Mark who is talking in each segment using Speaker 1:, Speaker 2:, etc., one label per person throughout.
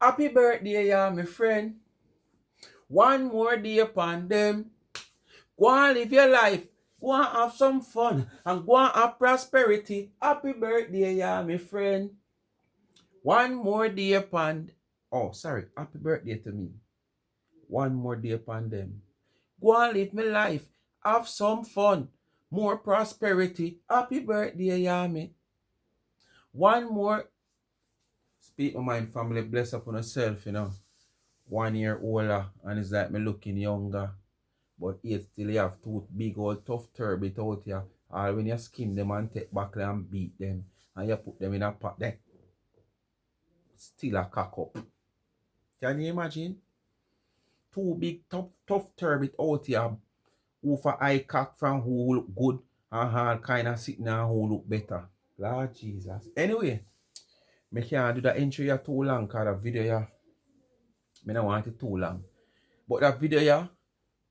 Speaker 1: Happy birthday, yeah, my friend. One more day upon them. Go and live your life. Go and have some fun. And go and have prosperity. Happy birthday, yeah, my friend. One more day upon. Oh, sorry. Happy birthday to me. One more day upon them. Go and live my life. Have some fun. More prosperity. Happy birthday, yeah, me. One more. Speak my mind, family. Bless upon yourself, 1 year older. And it's like me looking younger. But yet still you have two big old tough turbot out here. Or when you skin them and take back and beat them and you put them in a pot, then still a cock up. Can you imagine? Two big tough turbot out here who for eye cock from who look good and all kind of sitting and who look better. Lord Jesus. Anyway, me can't do that intro here too long because the video here, me don't want it too long. But that video here,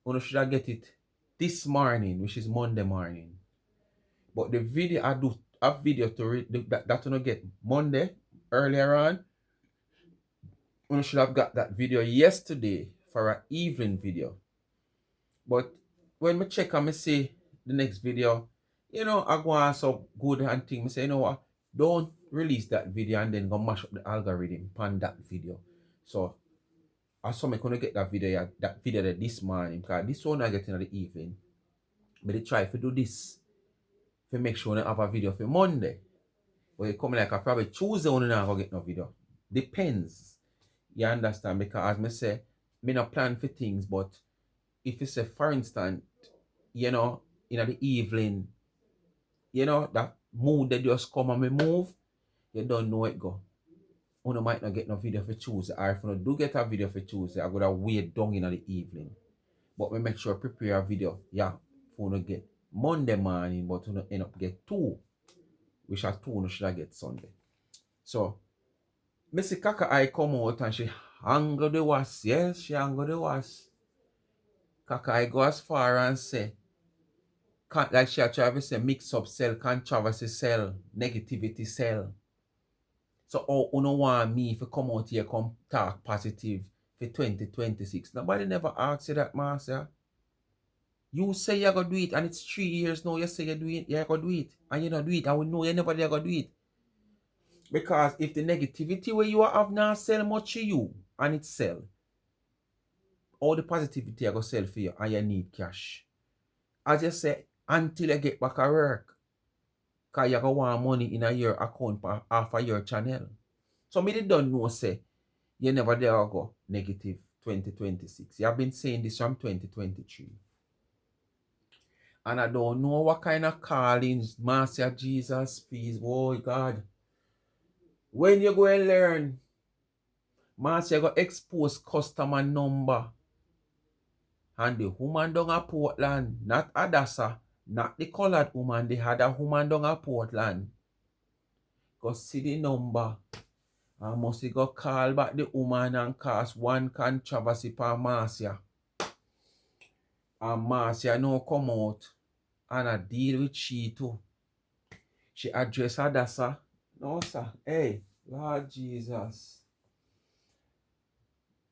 Speaker 1: you should have get it this morning, which is Monday morning. But the video I do a video to read that you get Monday earlier on. You should have got that video yesterday for an evening video. But when me check and me see the next video, I go on so good and thing. Me say, you know what? Don't release that video and then go mash up the algorithm on that video. So I saw me gonna get that video this morning because this one I get in the evening. But they try to do this to make sure I have a video for Monday. But it come like I probably Tuesday when I go get no video. Depends. You understand? Because as me say, me not plan for things, but if you say for instance, in the evening, that mood that just come and me move, you don't know it go. You might not get no video for Tuesday. Or if you do get a video for Tuesday, I gotta wait down in the evening. But we make sure prepare a video, for you get Monday morning, but you end up get two. Which are two you should get Sunday. So Missy Kaka I come out and she hang the wasp. Yes, she hang the wasp. Kaka I go as far and say, like she actually say, mix up cell, controversy cell, negativity cell. So you don't want me to come out here, come talk positive for 2026. Nobody never asked you that, Marcia. You say you're going to do it, and it's 3 years now. You say you're going to do it, and you don't do it, and we know you never going to do it. Because if the negativity where you have now sell much to you, and it sell, all the positivity I go sell for you, and you need cash. As you say, until you get back at work, because you go want money in your account half of your channel. So me don't know say, you never dare go negative 2026. You have been saying this from 2023. And I don't know what kind of callings, Marcia, Jesus, please, oh God. When you go and learn, Marcia go expose customer number. And the woman down at Portland, not Adasa, not the colored woman, the other woman down at Portland. Go see the number. I must go call back the woman and cast one controversy for Marcia. And Marcia now come out and I deal with she too. She address Adasa. No, sir. Hey, Lord Jesus.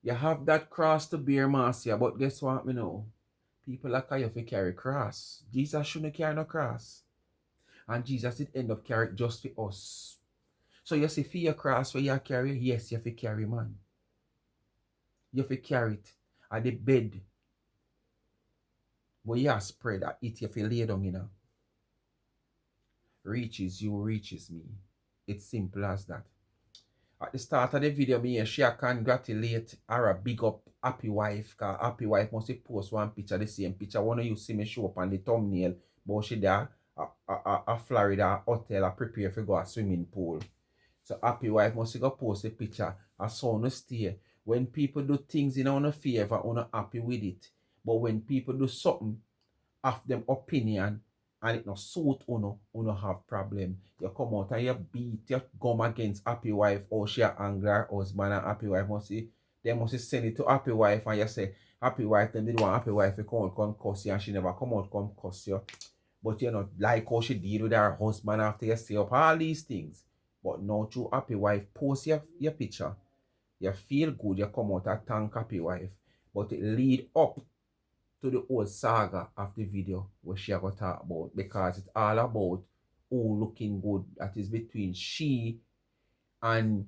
Speaker 1: You have that cross to bear, Marcia, but guess what me know? People like you if you carry cross. Jesus shouldn't carry no cross. And Jesus did end up carrying just for us. So you see for your cross where you carry, yes, you have to carry, man. You have to carry it at the bed where you have spread at it, you have to lay down, Reaches you, reaches me. It's simple as that. At the start of the video, me she congratulate her a big up happy wife. Cause happy wife must post one picture, the same picture. One of you see me show up on the thumbnail, but she there a Florida hotel, a prepare for go a swimming pool. So happy wife must go post a picture. A son stay. When people do things in our favor, we're happy with it. But when people do something of them opinion and it not suit uno have problem. You come out and you beat your gum against happy wife or she angry her husband and happy wife they must send it to happy wife and you say happy wife them did want happy wife to come cuss you and she never come out come cuss you. But you know, like how she deal with her husband after you stay up all these things. But now through happy wife post your picture You feel good, you come out a thank happy wife. But it lead up to the whole saga of the video where she got talk about, because it's all about who looking good that is between she and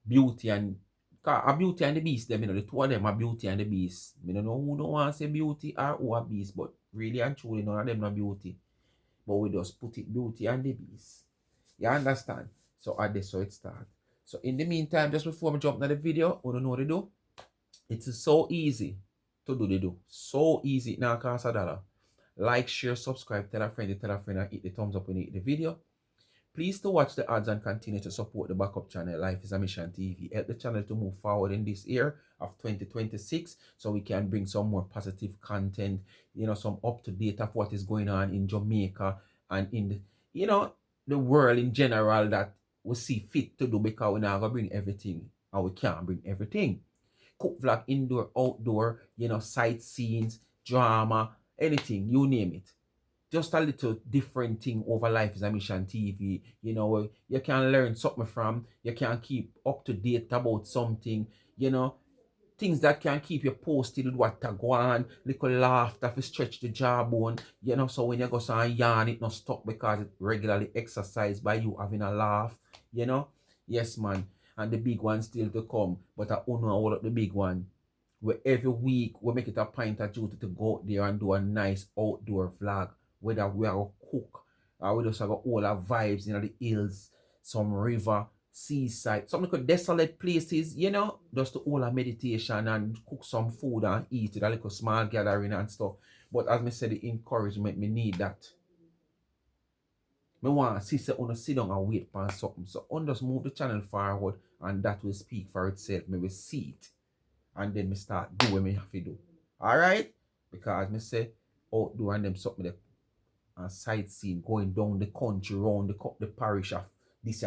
Speaker 1: Beauty and a Beauty and the Beast. Them, the two of them are Beauty and the Beast. I don't know who don't want to say Beauty or who are Beast, but really and truly none of them are Beauty. But we just put it Beauty and the Beast. You understand? So at this, so it starts. So in the meantime, just before we jump into the video, you don't know what to do. It's so easy to do the do. So easy, it now costs $1. Like, share, subscribe, tell a friend, and hit the thumbs up when you hit the video. Please to watch the ads and continue to support the backup channel, Life is a Mission TV. Help the channel to move forward in this year of 2026 so we can bring some more positive content, some up-to-date of what is going on in Jamaica and in the world in general that we see fit to do, because we're not going to bring everything and we can't bring everything. Cook vlog, indoor, outdoor, sightseeing, drama, anything, you name it. Just a little different thing over Life is a Mission TV. You can learn something from, you can keep up to date about something, things that can keep you posted with what go on, little laughter to stretch the jawbone, so when you go and yarn, it not stuck because it regularly exercised by you having a laugh, Yes, man. And the big one still to come, but I don't know all of the big one. Where every week we make it a point of duty to go out there and do a nice outdoor vlog, whether we are a cook or we just have all our vibes in the hills, some river, seaside, some little desolate places, just to all our meditation and cook some food and eat it, a little small gathering and stuff. But as I said, the encouragement, me need that. I want to see on sit down and wait for something. So on just move the channel forward and that will speak for itself. Maybe see it. And then me start do what me have to do. Alright? Because me say outdoor and them something there and sightseeing, going down the country, around the parish of this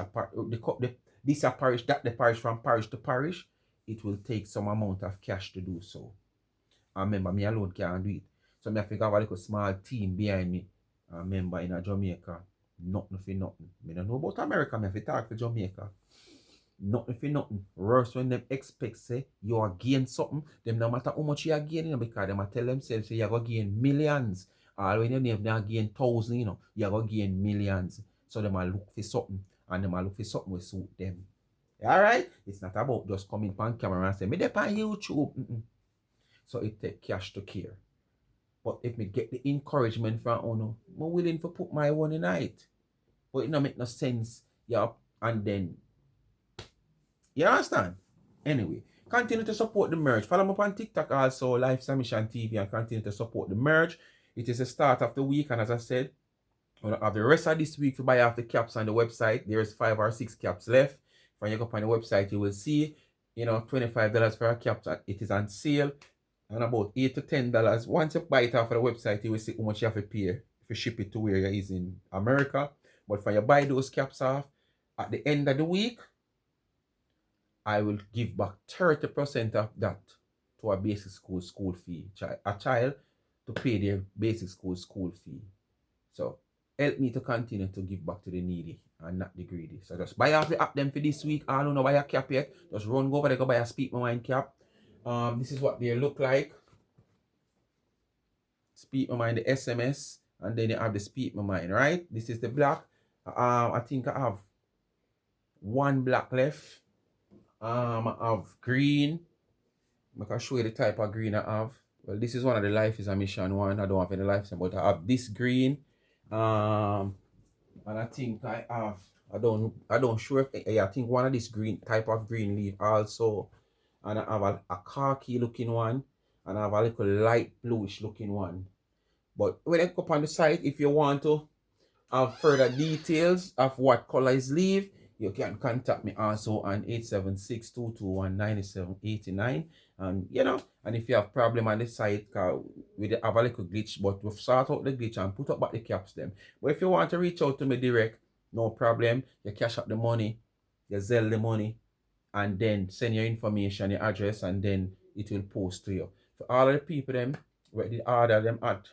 Speaker 1: parish, that the parish, from parish to parish, it will take some amount of cash to do so. And remember, me alone can't do it. So me have to have a little small team behind me. And remember, in Jamaica, nothing for nothing. Me don't know about America, me have to talk for Jamaica. Nothing for nothing. Worse when them expect say you are gain something, them no matter how much you are gaining, because them tell themselves say you are going to gain millions. Or when you have gain thousands, you are going to gain millions. So them will look for something, and them will look for something will suit them. Alright? It's not about just coming on camera and say, me dey on YouTube. So it take cash to care. But if me get the encouragement from I'm willing to put my one in it. But it don't make no sense. Yeah, and then you understand? Anyway, continue to support the merge. Follow me up on TikTok also, Life is a Mission TV, and continue to support the merge. It is the start of the week, and as I said, we'll have the rest of this week to buy off the caps on the website. There's 5 or 6 caps left. When you go up on the website, you will see, $25 for a cap. It is on sale, and about $8 to $10. Once you buy it off of the website, you will see how much you have to pay if you ship it to where you is in America. But when you buy those caps off, at the end of the week, I will give back 30% of that to a basic school fee. A child to pay their basic school fee. So help me to continue to give back to the needy and not the greedy. So just buy off the app them for this week. I don't know buy a cap yet. Just run go over there, go buy a Speak My Mind cap. This is what they look like. Speak My Mind, the SMS, and then you have the Speak My Mind, right? This is the black. I think I have one black left. I have green. I can show you the type of green I have. Well, this is one of the Life is a Mission one. I don't have any Life, but I have this green. And I think I have, I don't sure if, I think one of this green type of green leaf also. And I have a khaki looking one. And I have a little light bluish looking one. But when I go up on the site, if you want to have further details of what color is leaf, you can contact me also on 876-221-9789. And and if you have problem on the site, we have a little glitch, but we've sort out the glitch and put up back the caps them. But if you want to reach out to me direct, no problem. You cash up the money, you sell the money, and then send your information, your address, and then it will post to you. For all of the people them where they order them at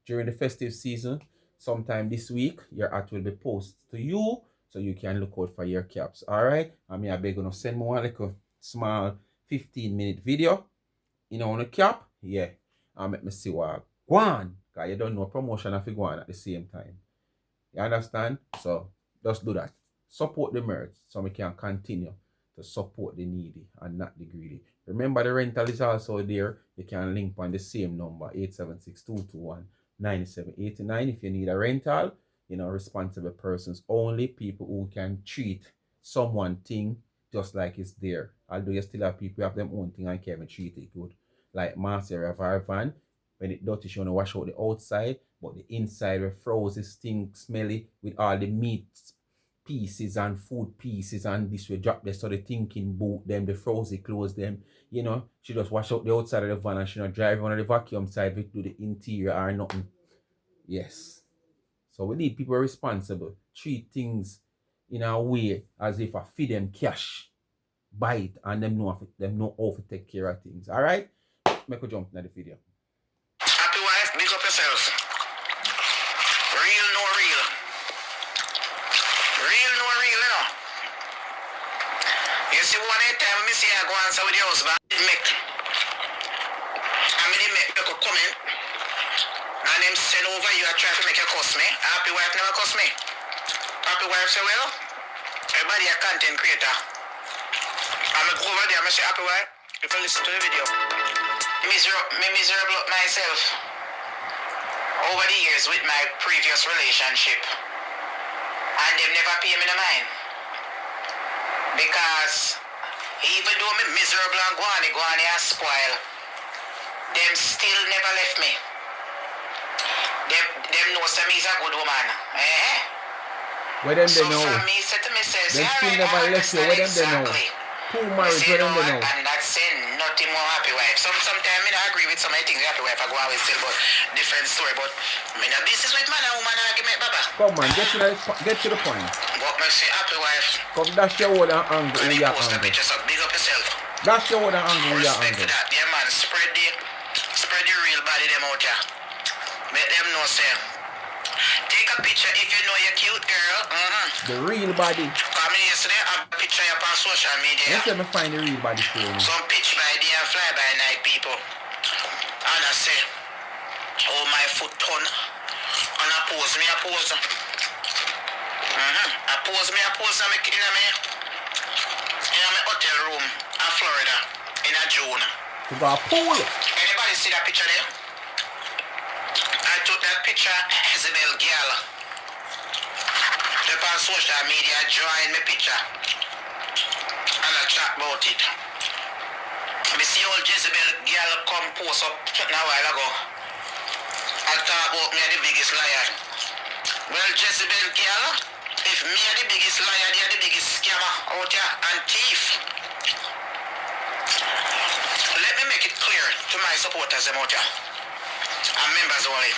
Speaker 1: during the festive season, sometime this week, your ad will be posted to you, so you can look out for your caps. Alright? I mean, I beg you to send me one little small 15-minute video, on the cap, yeah, and make me see what go on. Because you don't know promotion if you go on at the same time. You understand? So just do that. Support the merch so we can continue to support the needy and not the greedy. Remember the rental is also there. You can link on the same number, 876-221-9789. If you need a rental, responsible persons only, people who can treat someone thing just like it's there. Although you still have people who have them own thing and can't treat it good. Like Marcia have her van. When it dirty, she want to wash out the outside, but the inside were frozen, stink, smelly, with all the meat pieces and food pieces and this will drop there, so the thing can boot them, the frozen clothes them. She just wash out the outside of the van and she not drive on the vacuum side to do the interior or nothing. Yes. So we need people responsible, treat things in a way as if I feed them cash, buy it, and them know how to take care of things. Alright? Make a jump into the video.
Speaker 2: Big up yourselves. Real, no real. Real, no real, You see, one time I see I go answer with the husband, I did make a comment, and him send over you, I try to make you cuss me. Happy wife never cuss me. Happy wife say, well, everybody a content creator. I'm go over there, I say, happy wife, if you listen to the video, miserable myself. Over the years with my previous relationship, and they've never paid me the mind, because even though me miserable and go on and spoil, them still never left me. Them know say me is a good woman.
Speaker 1: Where them they know?
Speaker 2: So me said to myself,
Speaker 1: they still never left you. Where them they know? Two married, where them they know?
Speaker 2: And that's saying nothing more happy wife. Sometimes I don't agree with some of the things happy wife I go on with still, but different story. But I mean, this is with man and woman argument, Baba.
Speaker 1: Come on, get to the point.
Speaker 2: But I say happy wife.
Speaker 1: Come, that's your word and angle.
Speaker 2: Big up yourself.
Speaker 1: That's your word and angle.
Speaker 2: Respect to that. Yeah, man. Spread the real body them out here. Make them know, say. Take a picture if you know you're cute, girl.
Speaker 1: The real body.
Speaker 2: Come in yesterday, I have a picture up on social media.
Speaker 1: Let's let me find the real body for you.
Speaker 2: Some pitch by day and fly by night people. And I say, oh, my foot turn. And I pose. I pose. I make it in my hotel room in Florida in a June.
Speaker 1: To go a pool.
Speaker 2: Anybody see that picture there? I took that picture, Isabel girl. They on social media join my picture. And I chat about it. I see old Jezebel girl come post up a while ago. I talk about me the biggest liar. Well, Jezebel girl, if me are the biggest liar, they are the biggest scammer out here and thief. Let me make it clear to my supporters out here and members only.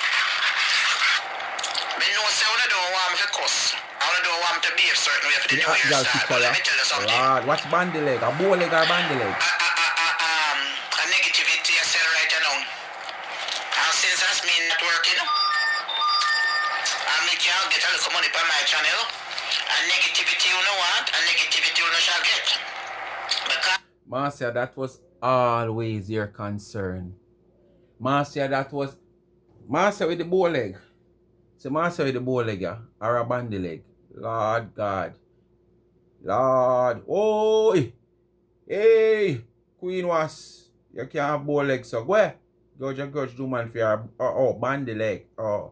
Speaker 2: I know say I don't want me to cuss. I don't want me to behave certain way for the new year start. But let me tell you something.
Speaker 1: Lord, what's bandy leg? A bow leg or bandy leg?
Speaker 2: A negativity I sell right now. And since that's me not working, I make you get a little money for my channel. And negativity you know want, and negativity you know shall get. Because
Speaker 1: Marcia, that was always your concern. Marcia, Marcia with the bow leg. So Marcia with the bow leg, yeah? Or a bandy leg. Lord God. Lord. Oh! Hey! Queen Wasp. You can't have bow leg, so go ahead. Go to Grudge do man for your bandy leg. Oh.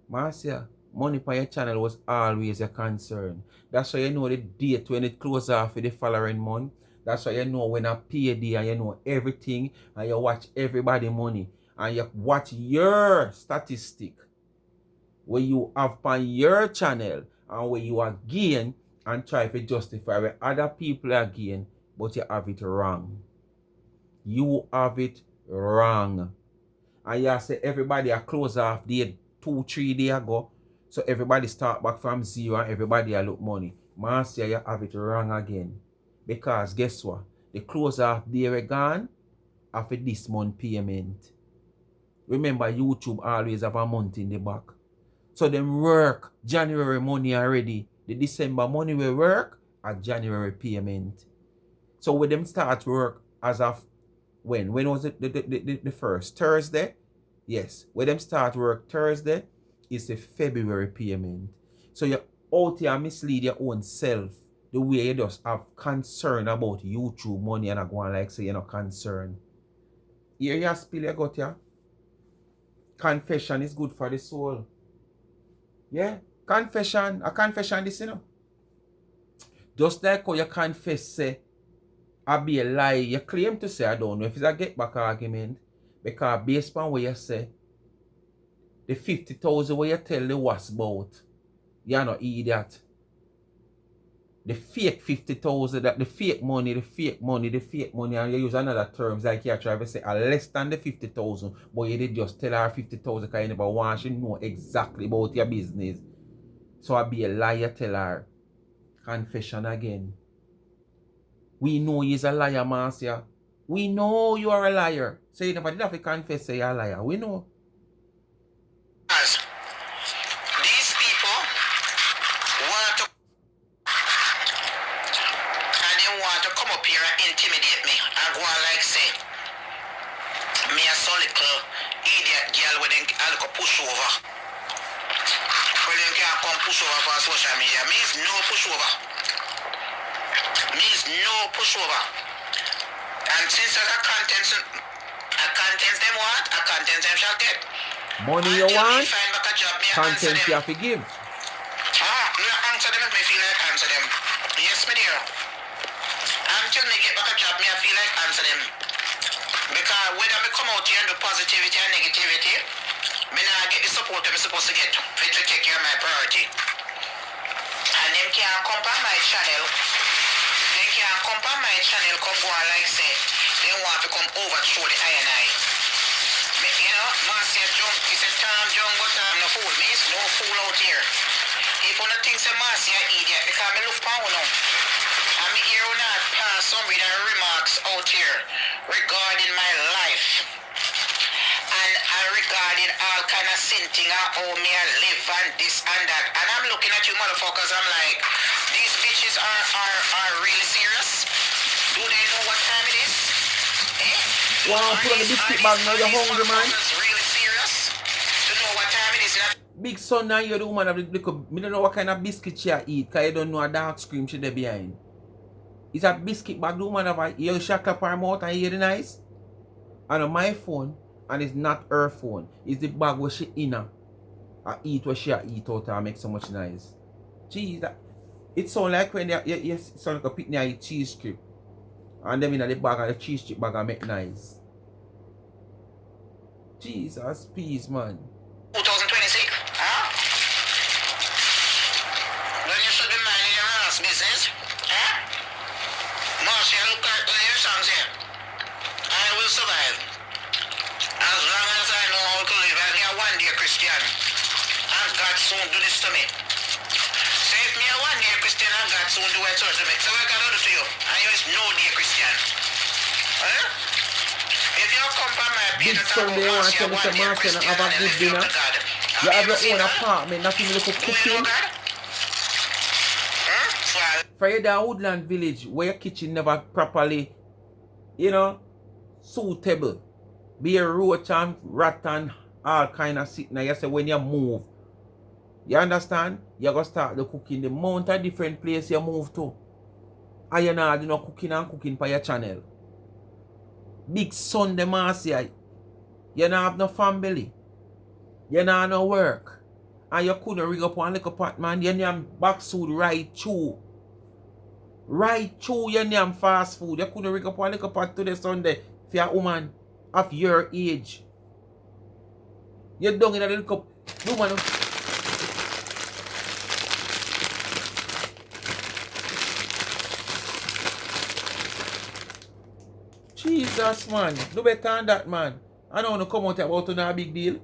Speaker 1: Marcia, money for your channel was always a concern. That's why you know the date when it closes off for the following month. That's why you know when I pay day and you know everything and you watch everybody money and you watch your statistic where you have on your channel and where you are gain and try to justify where other people are gain, but you have it wrong. You have it wrong. And you say everybody are close off day 2-3 days ago. So everybody start back from zero and everybody a look money. Marcia, you have it wrong again. Because guess what? The close off day we gone after this month payment. Remember, YouTube always have a month in the back. So them work January money already. The December money will work at January payment. So when them start work as of when? When was it the first? Thursday? Yes. When them start work Thursday, it's a February payment. So you're out here mislead your own self the way you just have concern about YouTube money and I go on like say you're not concerned. Here you spill your gut here. Confession is good for the soul. Yeah? Confession. A confession this, you know. Just like how you confess say I be a lie. You claim to say I don't know if it's a get back argument. Because based on what you say, the 50,000 where you tell the Wasp about, you're not idiot. The fake 50,000, that the fake money, and you use another terms like you try to say less than the 50,000, but you did just tell her 50,000 because you never want she know exactly about your business. So I be a liar, tell her. Confession again. We know he's a liar, Marcia. We know you are a liar. So you never did have to confess say you're a liar. We know.
Speaker 2: These people want to, and they want to come up here and intimidate me and go on like say, me a so little idiot girl with a little pushover. Well, they can't come push over for social media. Me is no pushover. Me is no pushover. And since there's a contents them what? A contents them shall get.
Speaker 1: Money you want,
Speaker 2: Find back a job, me
Speaker 1: content
Speaker 2: answer
Speaker 1: you
Speaker 2: them.
Speaker 1: have to give.
Speaker 2: Me answer them if me feel like answer them. Yes, me dear. Until me get back a job, me I feel like answer them. Because whether me come out here and do positivity and negativity, me not get the support I'm supposed to get to take care of my priority. And them can't come on my channel. They can't come on my channel, come go on like say, they want to come overthrow the I&I. You know, Marcia jump, he said, Tom jump, but I'm no fool. Me is no fool out here. If one thinks a Marcia idiot, because me look power now. And me hear not pass some with the remarks out here regarding my life. And regarding all kind of sin thing and how me I live and this and that. And I'm looking at you motherfuckers, I'm like, these bitches are really serious? Do they know what time it is? Eh?
Speaker 1: Wow, put on the biscuit bag now, you're hungry, man.
Speaker 2: Really serious to know what time it is?
Speaker 1: Big son now you're the woman of the little. Me don't know what kind of biscuit she eat, because you don't know a dark scream she there behind. It's a biscuit bag, the woman of her. You shut up her mouth and hear the nice. And on my phone, and it's not her phone. It's the bag where she in her. I eat what she eat out and make so much noise. Jeez, it sound like when you sound like a picnic and eat cheese strip. And them in the bag and the cheese strip bag and make noise. Jesus, peace, man.
Speaker 2: 2026, huh? When you should be minding your ass business, huh? Marcia, look at your songs here. I will survive. As long as I know how to live, I'll be a one-day Christian. And God soon do this to me. So if me a one-day Christian and God soon do it to me, so what can I do to you? And you is no-day Christian. Huh? If you come from my page
Speaker 1: Big
Speaker 2: to talk
Speaker 1: Sunday,
Speaker 2: about
Speaker 1: want to tell me some Marcia and have a good dinner. You have your own apartment, not even look cooking. For you that woodland village where your kitchen never properly, you know, suitable. Be a roach and rat and all kind of shit. Now you say when you move, you understand? You're going to start the cooking the amount of different place you move to. And you're not doing no cooking and cooking for your channel. Big son, the Marcia. You don't have no family. You don't have no work. And you couldn't rig up one little pot, man. You name back suit right through. Right through your name fast food. You couldn't rig up one little pot today Sunday for a woman of your age. You're down in a little woman. Jesus, man. Do better than that, man. I don't want to come out about a big deal.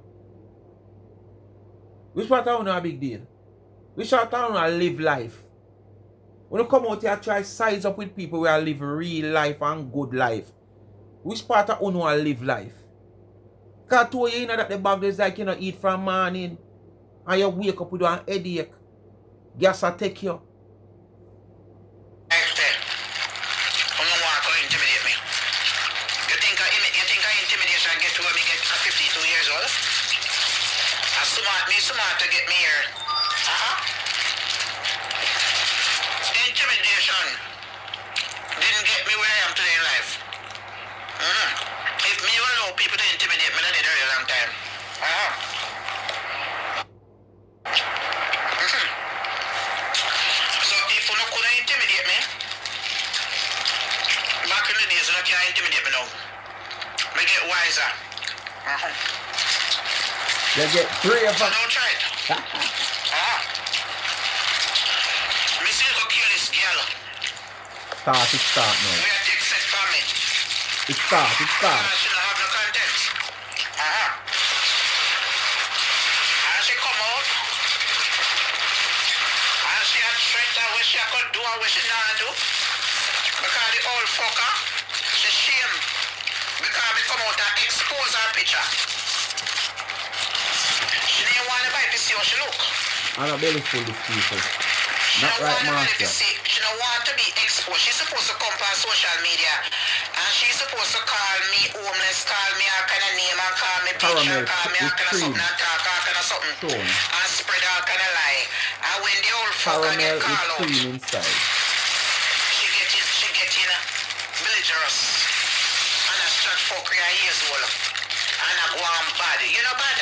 Speaker 1: Which part of a big deal? Which part of live life? When you come out here, try size up with people where live real life and good life. Which part of you live life? Because to you know that the bag is like you know eat from morning and you wake up with an headache. Gas will take you.
Speaker 2: intimidation get to where me get 52 years old. And smart to get me here. Intimidation didn't get me where I am today in life. If me will allow people to intimidate me, that did a very long time. So if you couldn't intimidate me, back in the days you can't intimidate me now. Me get wiser.
Speaker 1: You get braver.
Speaker 2: So don't try it. Me say go kill this girl.
Speaker 1: Start now.
Speaker 2: We are take set from me.
Speaker 1: It start.
Speaker 2: She don't have no content. And she come out. And she had strength and what she could do and what she not do. Because the old fucker, she shame. Because me come out and expose her picture. She didn't want anybody to see how she look.
Speaker 1: I'm not belly full of people.
Speaker 2: She
Speaker 1: Not
Speaker 2: don't
Speaker 1: right,
Speaker 2: want anybody to
Speaker 1: Marcia.
Speaker 2: see. She don't want to be exposed. She's supposed to come on social media and she's supposed to call me homeless, call me all kind of name and call me bitch and call me all kind of something and talk all kind of something and spread all kind of lie. And when the old fucker get
Speaker 1: Caramel
Speaker 2: called out,
Speaker 1: with cream inside.
Speaker 2: she getting belligerous and a start fuckery and years old and a go on bad. You know bad.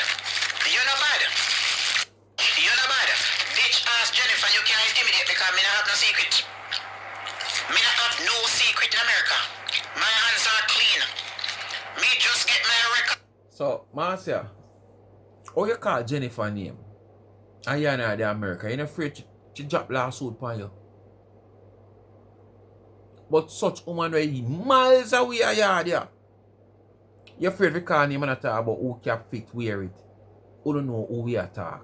Speaker 2: Bitch ask Jennifer, you can't intimidate because me not have no secret. Me not have no secret in America. My hands are clean. Me just get my record.
Speaker 1: So, Marcia, how you call Jennifer name? And you're not the America. You're not afraid she drop lawsuit upon you. But such woman where he miles away a yard there. You're afraid to call name and talk about who cap fit wear it. Who don't know who we attack.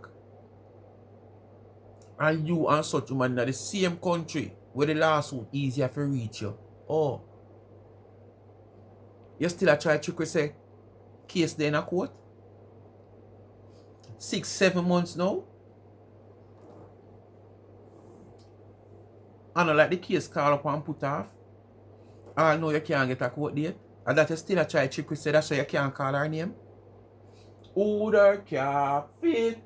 Speaker 1: And you and such woman in the same country where the lawsuit easier to reach you. Oh. You still a try trick say case there in a court? 6-7 months now? And like the case call up and put off. I know you can't get a court date. And that you still a try trick say that's why you can't call her name. Who the cap fit?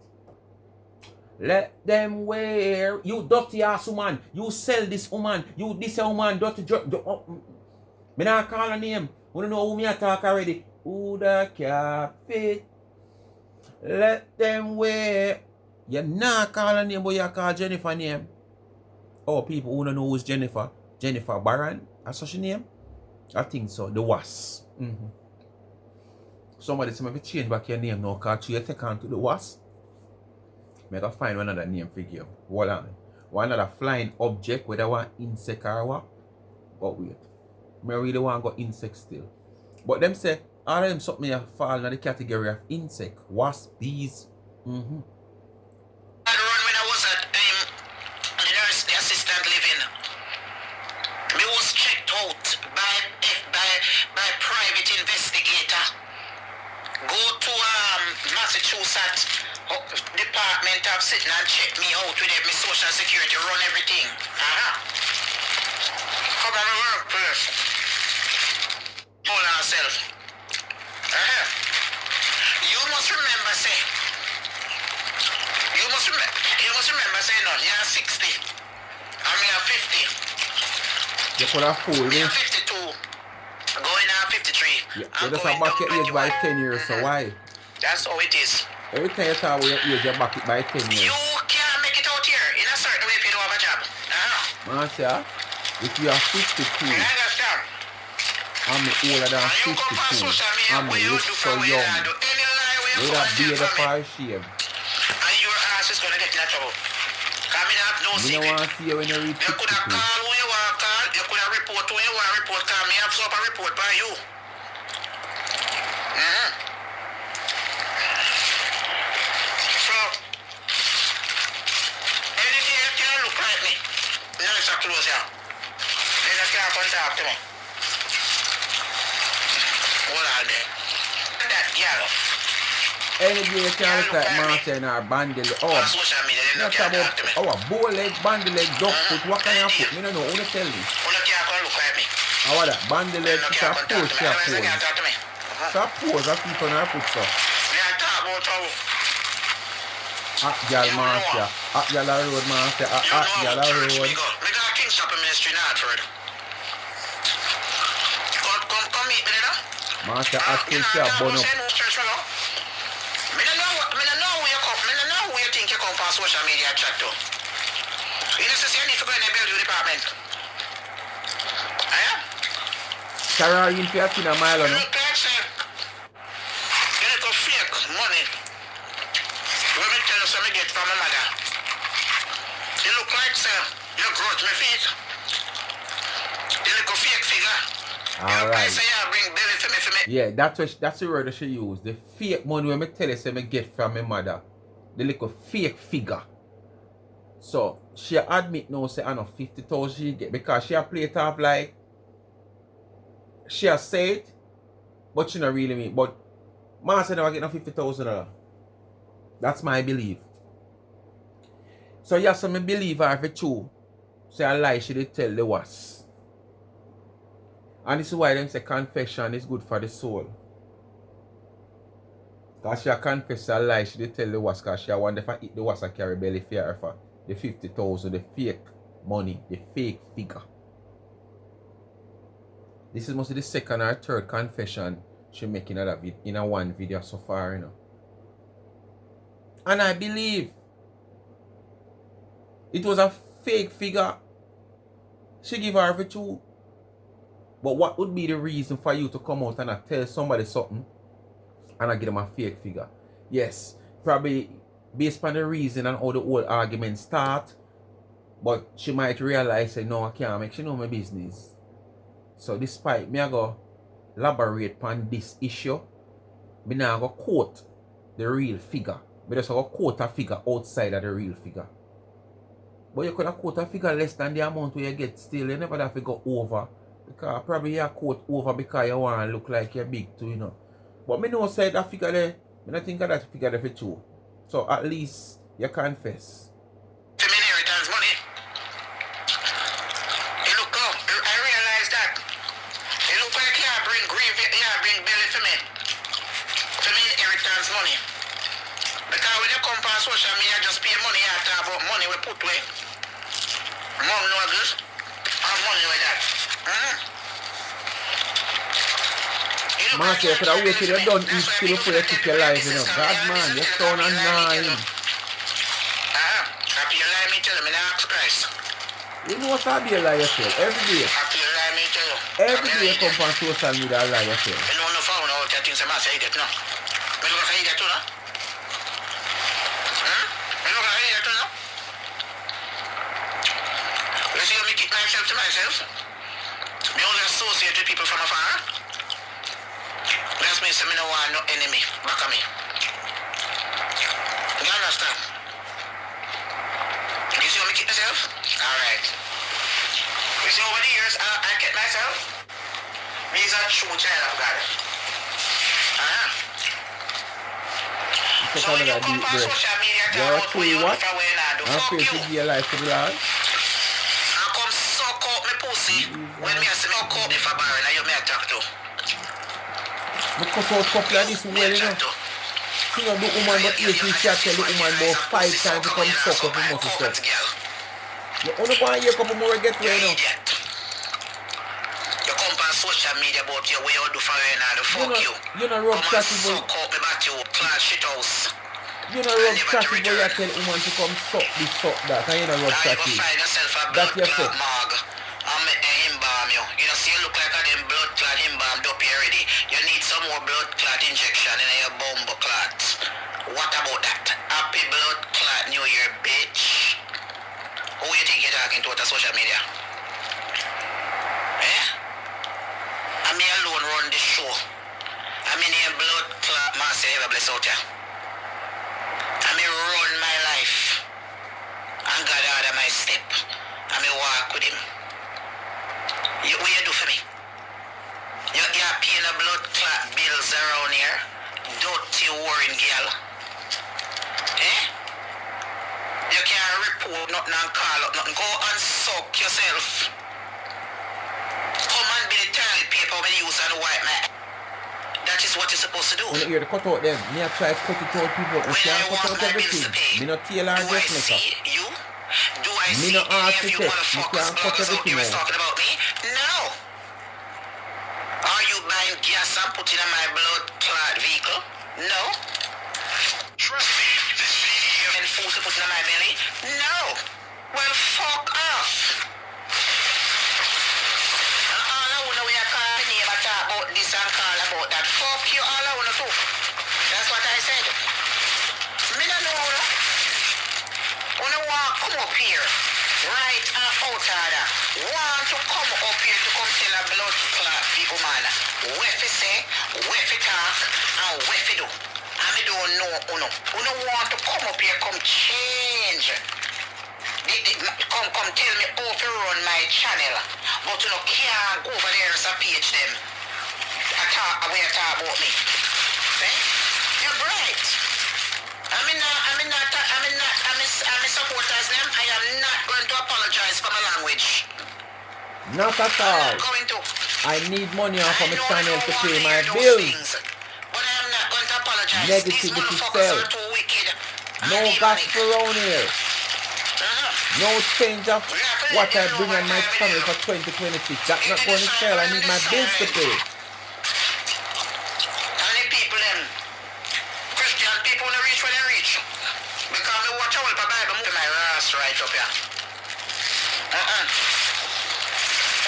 Speaker 1: Let them wear. You dirty ass woman. You sell this woman. You this woman dirty. Me not call her name. You don't know who me attack already. Who the cap fit? Let them wear. You not call her name, but you call Jennifer name. Oh, people who don't know who's Jennifer. Jennifer Barron. That's such a name? I think so. The Wasp. Somebody say me change back your name now because you take on to the Wasp. I gotta find another name for you. Hold on. One another flying object, whether one insect or what. But wait. I really want to go insect still. But them say, all of them something fall in the category of insect. Wasp, bees.
Speaker 2: I run when I was at the nurse, the assistant living. Me was checked out by private investigator. Go to Massachusetts Department of sitting and check me out with my social security, run everything. Come on, my workplace. Hold on yourself. You must remember, say. You must remember, say, no, you're 60. I'm here 50.
Speaker 1: You could have fooled me.
Speaker 2: You're 52. Going on 53.
Speaker 1: You
Speaker 2: I'm
Speaker 1: just
Speaker 2: going
Speaker 1: back
Speaker 2: down
Speaker 1: your age by
Speaker 2: 21.
Speaker 1: 10 years, so why?
Speaker 2: That's how it is.
Speaker 1: Every time you talk about your age, you back it by 10 years.
Speaker 2: You can't make it out here in a certain way if you don't have a job.
Speaker 1: Marcia, if you are 52,
Speaker 2: You understand?
Speaker 1: I'm older than
Speaker 2: And you come on
Speaker 1: 52.
Speaker 2: social media
Speaker 1: I'm
Speaker 2: where you
Speaker 1: look
Speaker 2: do
Speaker 1: so
Speaker 2: from where you
Speaker 1: young.
Speaker 2: do any lie where you
Speaker 1: With
Speaker 2: come
Speaker 1: a
Speaker 2: and tell
Speaker 1: beard up
Speaker 2: from me.
Speaker 1: or shave.
Speaker 2: And your ass is going to get in trouble. Because I have no
Speaker 1: You don't
Speaker 2: secret.
Speaker 1: want to see you when you reach
Speaker 2: You could have
Speaker 1: 62.
Speaker 2: called who you want to call. You could have report who you want to report. Because me have some report by you. So, any day you can look like me. Now it's a close here. Then you can't contact me. Hold on there. That girl.
Speaker 1: Any day you can look like Marcia in our bandle.
Speaker 2: On
Speaker 1: Oh,
Speaker 2: social media, they
Speaker 1: not
Speaker 2: can't talk
Speaker 1: about
Speaker 2: to me.
Speaker 1: our bow leg, bandle leg, duck foot. What kind of foot? Me don't know. Who tell me?
Speaker 2: Who can't look like me?
Speaker 1: How about that? Bandle
Speaker 2: They
Speaker 1: leg,
Speaker 2: can't
Speaker 1: she a
Speaker 2: contact
Speaker 1: pull,
Speaker 2: me.
Speaker 1: she a
Speaker 2: Otherwise, they
Speaker 1: pull.
Speaker 2: can't talk to me.
Speaker 1: Stop pose and feet on her foot, so.
Speaker 2: Me I talk about how
Speaker 1: Hot girl
Speaker 2: you
Speaker 1: Marcia.
Speaker 2: know.
Speaker 1: Hot girl a road, Marcia.
Speaker 2: You know
Speaker 1: Hot girl
Speaker 2: how
Speaker 1: a
Speaker 2: church
Speaker 1: road.
Speaker 2: me go. Me got King Shop Ministry in Hartford. Come meet me there.
Speaker 1: Marcia hot
Speaker 2: You
Speaker 1: till
Speaker 2: know
Speaker 1: she
Speaker 2: I
Speaker 1: a
Speaker 2: talk
Speaker 1: bun
Speaker 2: about
Speaker 1: up.
Speaker 2: saying whose church me go. Me don't know where you come. Me don't know where you think you come from social media chat to. You know, say you need to go in the building department. Yeah?
Speaker 1: Carry her in for a tin a mile,
Speaker 2: You
Speaker 1: no?
Speaker 2: look like say, you look a fake money. Let me tell you something I get from my mother. You look like say, you grudge me feet. You look a fake figure. You look like say you bring belly for me.
Speaker 1: Yeah, that's the word that she used. The fake money when me tell you say me get from my mother. The little fake figure. So she admit now say I know 50,000 she get because she a play it off like she a say it, but she not really mean. But Marcia never get no $50,000. That's my belief. So yeah, so me believe her if it's true. Say a lie she did tell the Wasp. And this is why them say confession is good for the soul. Because she a confess a lie she did tell the Wasp because she a wonder if I eat the Wasp and carry belly for her for the 50,000, the fake money, the fake figure. This is mostly the second or third confession she making in a one video so far, you know. And I believe it was a fake figure. She give her for two. But what would be the reason for you to come out and tell somebody something and I give them a fake figure? Yes, probably based on the reason and how the whole argument start. But she might realize say no, I can't make she know my business. So despite me I go elaborate on this issue, me now go quote the real figure. Me just go quote a figure outside of the real figure. But you could have quote a figure less than the amount where you get still. You never have to go over. Because probably you quote over because you want to look like you're big too, you know. But me know say that figure there, I don't think that figure there for true. So at least you confess.
Speaker 2: To me inheritance money. You look up. I realize that. You look like you bring belly for me. To me inheritance money. Because when you come from social media, just pay money, you talk about money we put away. Mom know this. Have money with that.
Speaker 1: Marcia, you could have waited till you done eat still before you took your life, you know. God man, you're so annoying.
Speaker 2: Happy you lie me tell him, I ask Christ.
Speaker 1: You know what's a be a lie you tell? Every day.
Speaker 2: Happy you lie me tell you.
Speaker 1: Every day you come from social media a lie you tell.
Speaker 2: You know no phone out there things I must say that no. Me look at that too no? Me look at that too no? You see how me keep myself to myself? Me only associate with people from afar. That's me say me no want no enemy back at me. You understand? You see how me keep myself? Alright. You see over the years I kept myself? Me's a true child of God. So when you come on social media, talk about what you do for when I do. Fuck you.
Speaker 1: Give your life to the Lord.
Speaker 2: I come suck up my pussy when me say suck up if I barren and you may talk to.
Speaker 1: Me cut out couple of this well, you know. She know the woman but 8 weeks, she tell the woman about 5 times to come suck up the muscle stuff. You only want to hear a couple more get to you know.
Speaker 2: You come on social media about your way you do for when I do. Fuck you.
Speaker 1: You know rub chatty boy.
Speaker 2: Suck up me back you class shit house.
Speaker 1: You know rub chatty boy you tell woman to come suck this suck that and you know rub chatty. That you say.
Speaker 2: You know, see you look like a them blood clot him bombed up here already. You need some more blood clot injection in your bumbo clot. What about that? Happy blood clot New Year, bitch. Who you think you're talking to on social media? Eh? I me alone run this show. I mean your blood clot Marcia ever bless out ya. I me run my life. And God order my step. I me walk with him. What you do for me? You're paying a blood clot bills around here? Dirty worrying girl. Eh? You can't report nothing and call up nothing. Go and suck yourself. Come and be the toilet paper when you use and wipe my. That is is what you're supposed to do.
Speaker 1: When you hear the cut out them, me I try cut it out people. We
Speaker 2: When
Speaker 1: can't
Speaker 2: I
Speaker 1: cut
Speaker 2: want
Speaker 1: out
Speaker 2: my bills
Speaker 1: everything.
Speaker 2: to pay,
Speaker 1: Me not tailor
Speaker 2: do I
Speaker 1: dressmaker.
Speaker 2: see you? Do I
Speaker 1: Me
Speaker 2: see
Speaker 1: no
Speaker 2: any of you
Speaker 1: architect. Me
Speaker 2: motherfuckers,
Speaker 1: can't cut
Speaker 2: bloggers out
Speaker 1: everything
Speaker 2: there is
Speaker 1: out.
Speaker 2: talking about me? No. Are you buying gas and putting in my blood clot vehicle? No. Trust me, this video and food to put in my belly? No. Well, fuck off. All I wanna we are calling name and talk about this and call about that. Fuck you, all I wanna do. That's what I said. Me no know. Wanna walk come up here, right and out order. Want to come up here to come tell a blood clot people man. What fi say, what fi talk, and what fi do. And me don't know uno. Uno want to come up here, come change. Come tell me how to run my channel. But you know can't go over there and page them. I talk about me. Eh? You're bright. I'm supporters them. I am not going to apologize for my language.
Speaker 1: Not at
Speaker 2: I'm
Speaker 1: all.
Speaker 2: not going to.
Speaker 1: I need money off of my
Speaker 2: know
Speaker 1: channel
Speaker 2: you
Speaker 1: to
Speaker 2: want
Speaker 1: pay
Speaker 2: to
Speaker 1: my
Speaker 2: hear those
Speaker 1: bills.
Speaker 2: things, but I am not going to apologize. These
Speaker 1: Negativity
Speaker 2: motherfuckers
Speaker 1: sell.
Speaker 2: are too wicked.
Speaker 1: No gospel around here. No change of what I bring on my channel for 2026. That's not going to sell. I need my bills to pay.
Speaker 2: And the people them, Christian people want to reach where they reach. Because me watch all the Bible move my ass right up here. You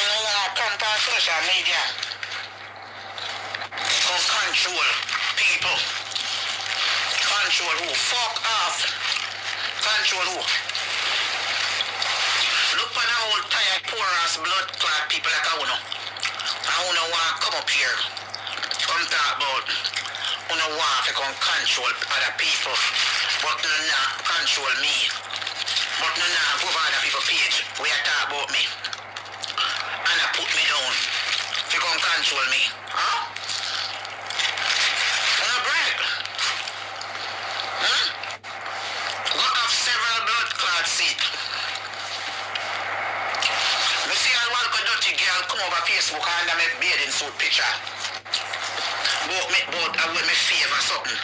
Speaker 2: know when I come to social media, come control people. Control who? Fuck off. Control who? Look on a whole tired poor ass blood clot people like I wanna. I wanna want come up here. Come talk about. Wanna want to come control other people. But no not control me. But no not go over other people's page where you talk about me. And I put me down. To come control me. Huh? Wanna brag? Huh? Go have several blood clot seats. You see I want a dirty girl come over Facebook and I make bathing suit picture. But I will me favor something.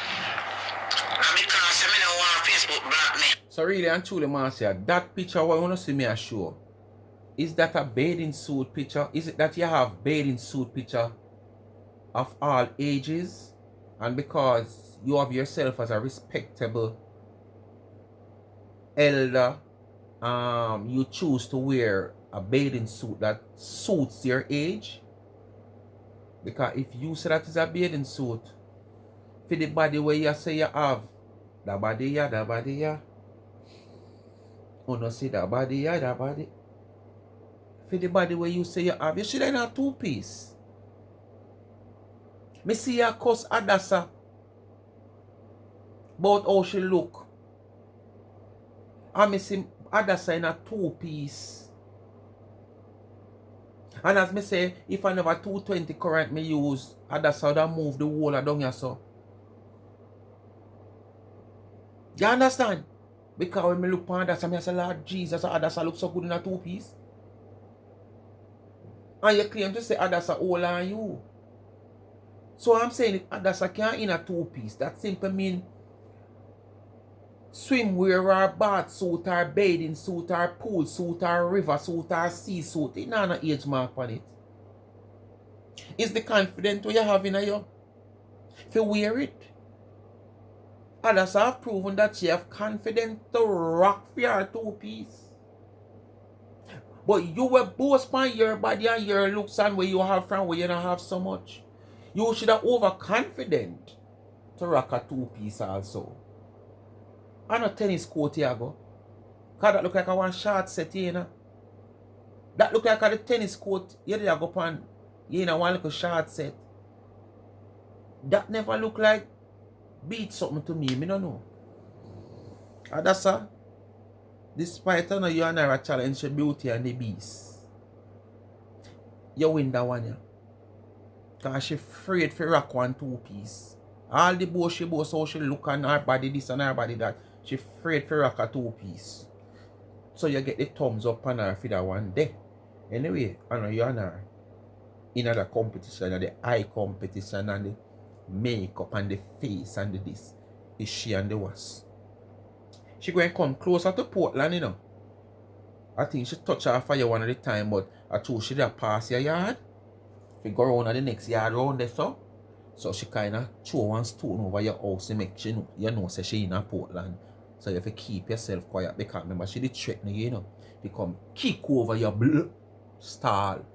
Speaker 2: And because I don't want Facebook block me.
Speaker 1: So really and truly, Marcia, that picture what you want to see me a show, is that a bathing suit picture? Is it that you have bathing suit picture of all ages? And because you have yourself as a respectable elder, you choose to wear a bathing suit that suits your age? Because if you say that is a bathing suit for the body where you say you have, the body ya. Oh no, see the body. For the body where you say you have, you should have a two-piece. Me see you cuss Adasa about how she look. And me see Adasa in a two-piece. And as me say, if I never 220 current me use, Adasa would have moved the whole of down here so. You understand? Because when me look at Adasa, I say, Lord Jesus, Adasa look so good in a two-piece. And you claim to say Adasa older than you. So I'm saying if Adasa can't in a two-piece, that simply mean swimwear or bath suit or bathing suit or pool suit or river suit or sea suit. It not an age mark on it. It's the confidence you have in you. If you wear it. Adasa have proven that she have confidence to rock for your two-piece. But you will boast on your body and your looks and where you have from where you don't have so much. You should have overconfident to rock a two-piece also. And a tennis coat here go. Cause that look like a one short set here, you know. That look like a tennis coat you there go pan. You know, one little short set. That never look like beat something to me don't know. Adasa, despite you and I challenge your Beauty and the Beast, you win that one, yeah. Because she afraid for rock one two-piece. All the boast she boast how she look on her body this and her body that. She afraid for rock a two-piece. So you get the thumbs up on her for that one day. Anyway, I know you and her in the competition, the eye competition and the makeup and the face and the this. Is she and the Wasp. She going to come closer to Portland, you know. I think she touch her fire one at a time, but I told she did pass your yard. If you go around at the next yard round there, so she kind of throw one stone over your house to make she know, you know, say she in a Portland. So you have to keep yourself quiet because remember she did threaten you, you know. Become kick over your stall.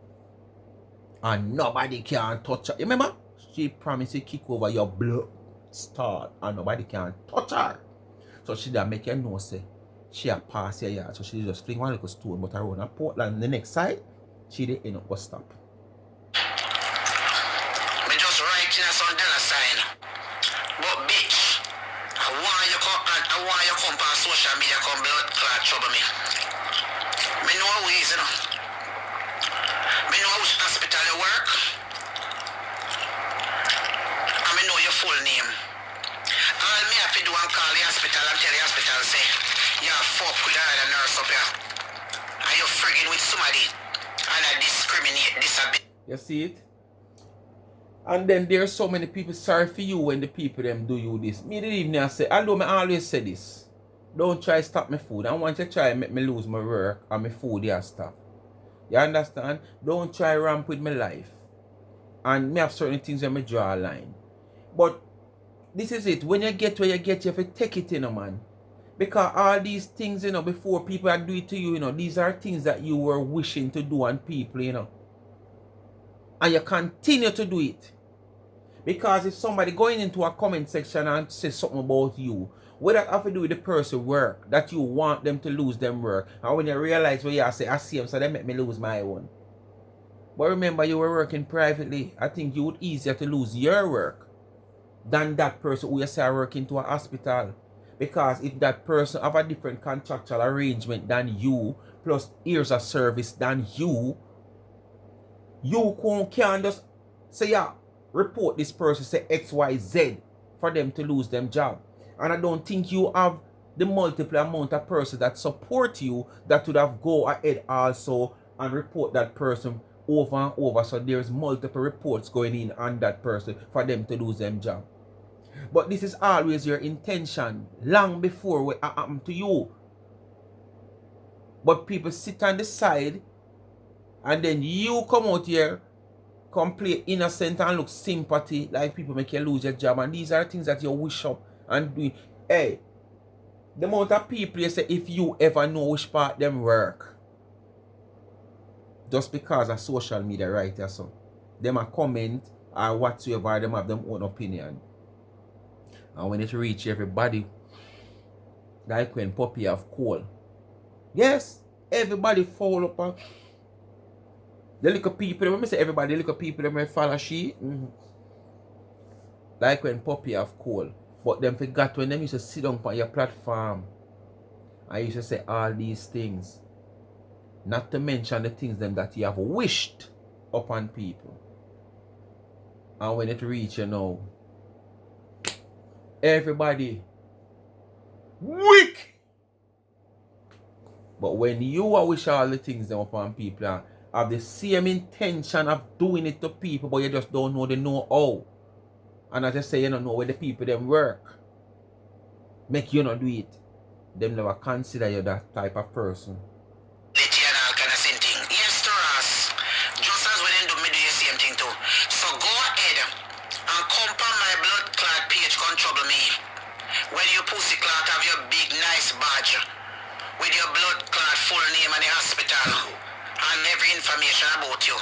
Speaker 1: And nobody can touch her. You remember? She promised to kick over your stall and nobody can touch her. So she did make you know say she a pass your yard. So she just fling one little stone but around a Portland the next side, she did end up go stop.
Speaker 2: Me just writing a some dollar sign. But bitch, I want you come on social media come blood clot trouble me. Me know how it is, you know. Me know which hospital you work. And me know your full name. All me have to do and call the hospital and tell the hospital say, you fuck with the nurse up here. And you frigging with somebody. And I discriminate disability.
Speaker 1: You see it? And then there's so many people sorry for you when the people them do you this. Me didn't even say, although I always say this. Don't try to stop my food. I want you to try to make me lose my work and my food here stop. You understand? Don't try ramp with my life. And me have certain things where me draw a line. But this is it. When you get where you get, you have to take it, you know, man. Because all these things, you know, before people do it to you, you know, these are things that you were wishing to do on people, you know. And you continue to do it. Because if somebody going into a comment section and says something about you, what that have to do with the person work, that you want them to lose them work. And when you realize what you say, I see them, so they make me lose my own. But remember, you were working privately. I think you would easier to lose your work than that person who you say are working to a hospital. Because if that person have a different contractual arrangement than you, plus years of service than you can't just say, yeah, report this person, say XYZ for them to lose them job. And I don't think you have the multiple amount of persons that support you that would have go ahead also and report that person over and over. So there's multiple reports going in on that person for them to lose them job. But this is always your intention long before what happened to you. But people sit on the side and then you come out here, come play innocent and look sympathy, like people make you lose your job. And these are things that you wish up and do. Hey, the amount of people you say if you ever know which part them work, just because of social media, right? So them a comment or whatsoever, them have them own opinion. And when it reach everybody, like when Puppy have coal. Yes, everybody fall up on the little people. When I say everybody, the little people them follow she. Like when Puppy have coal. But them forgot when them used to sit down on your platform. I used to say all these things. Not to mention the things them that you have wished upon people. And when it reach, you know, everybody weak. But when you wish all the things them upon people and have the same intention of doing it to people, but you just don't know the know-how. And as I say, you don't know where the people them work. Make you not do it. Them never consider you that type of person.
Speaker 2: Yes, to us. Just as we didn't do me do the same thing too. So go ahead and come on my blood clot page, come trouble me. When you pussy clot have your big nice badge with your blood clot full name and the hospital and every information about you.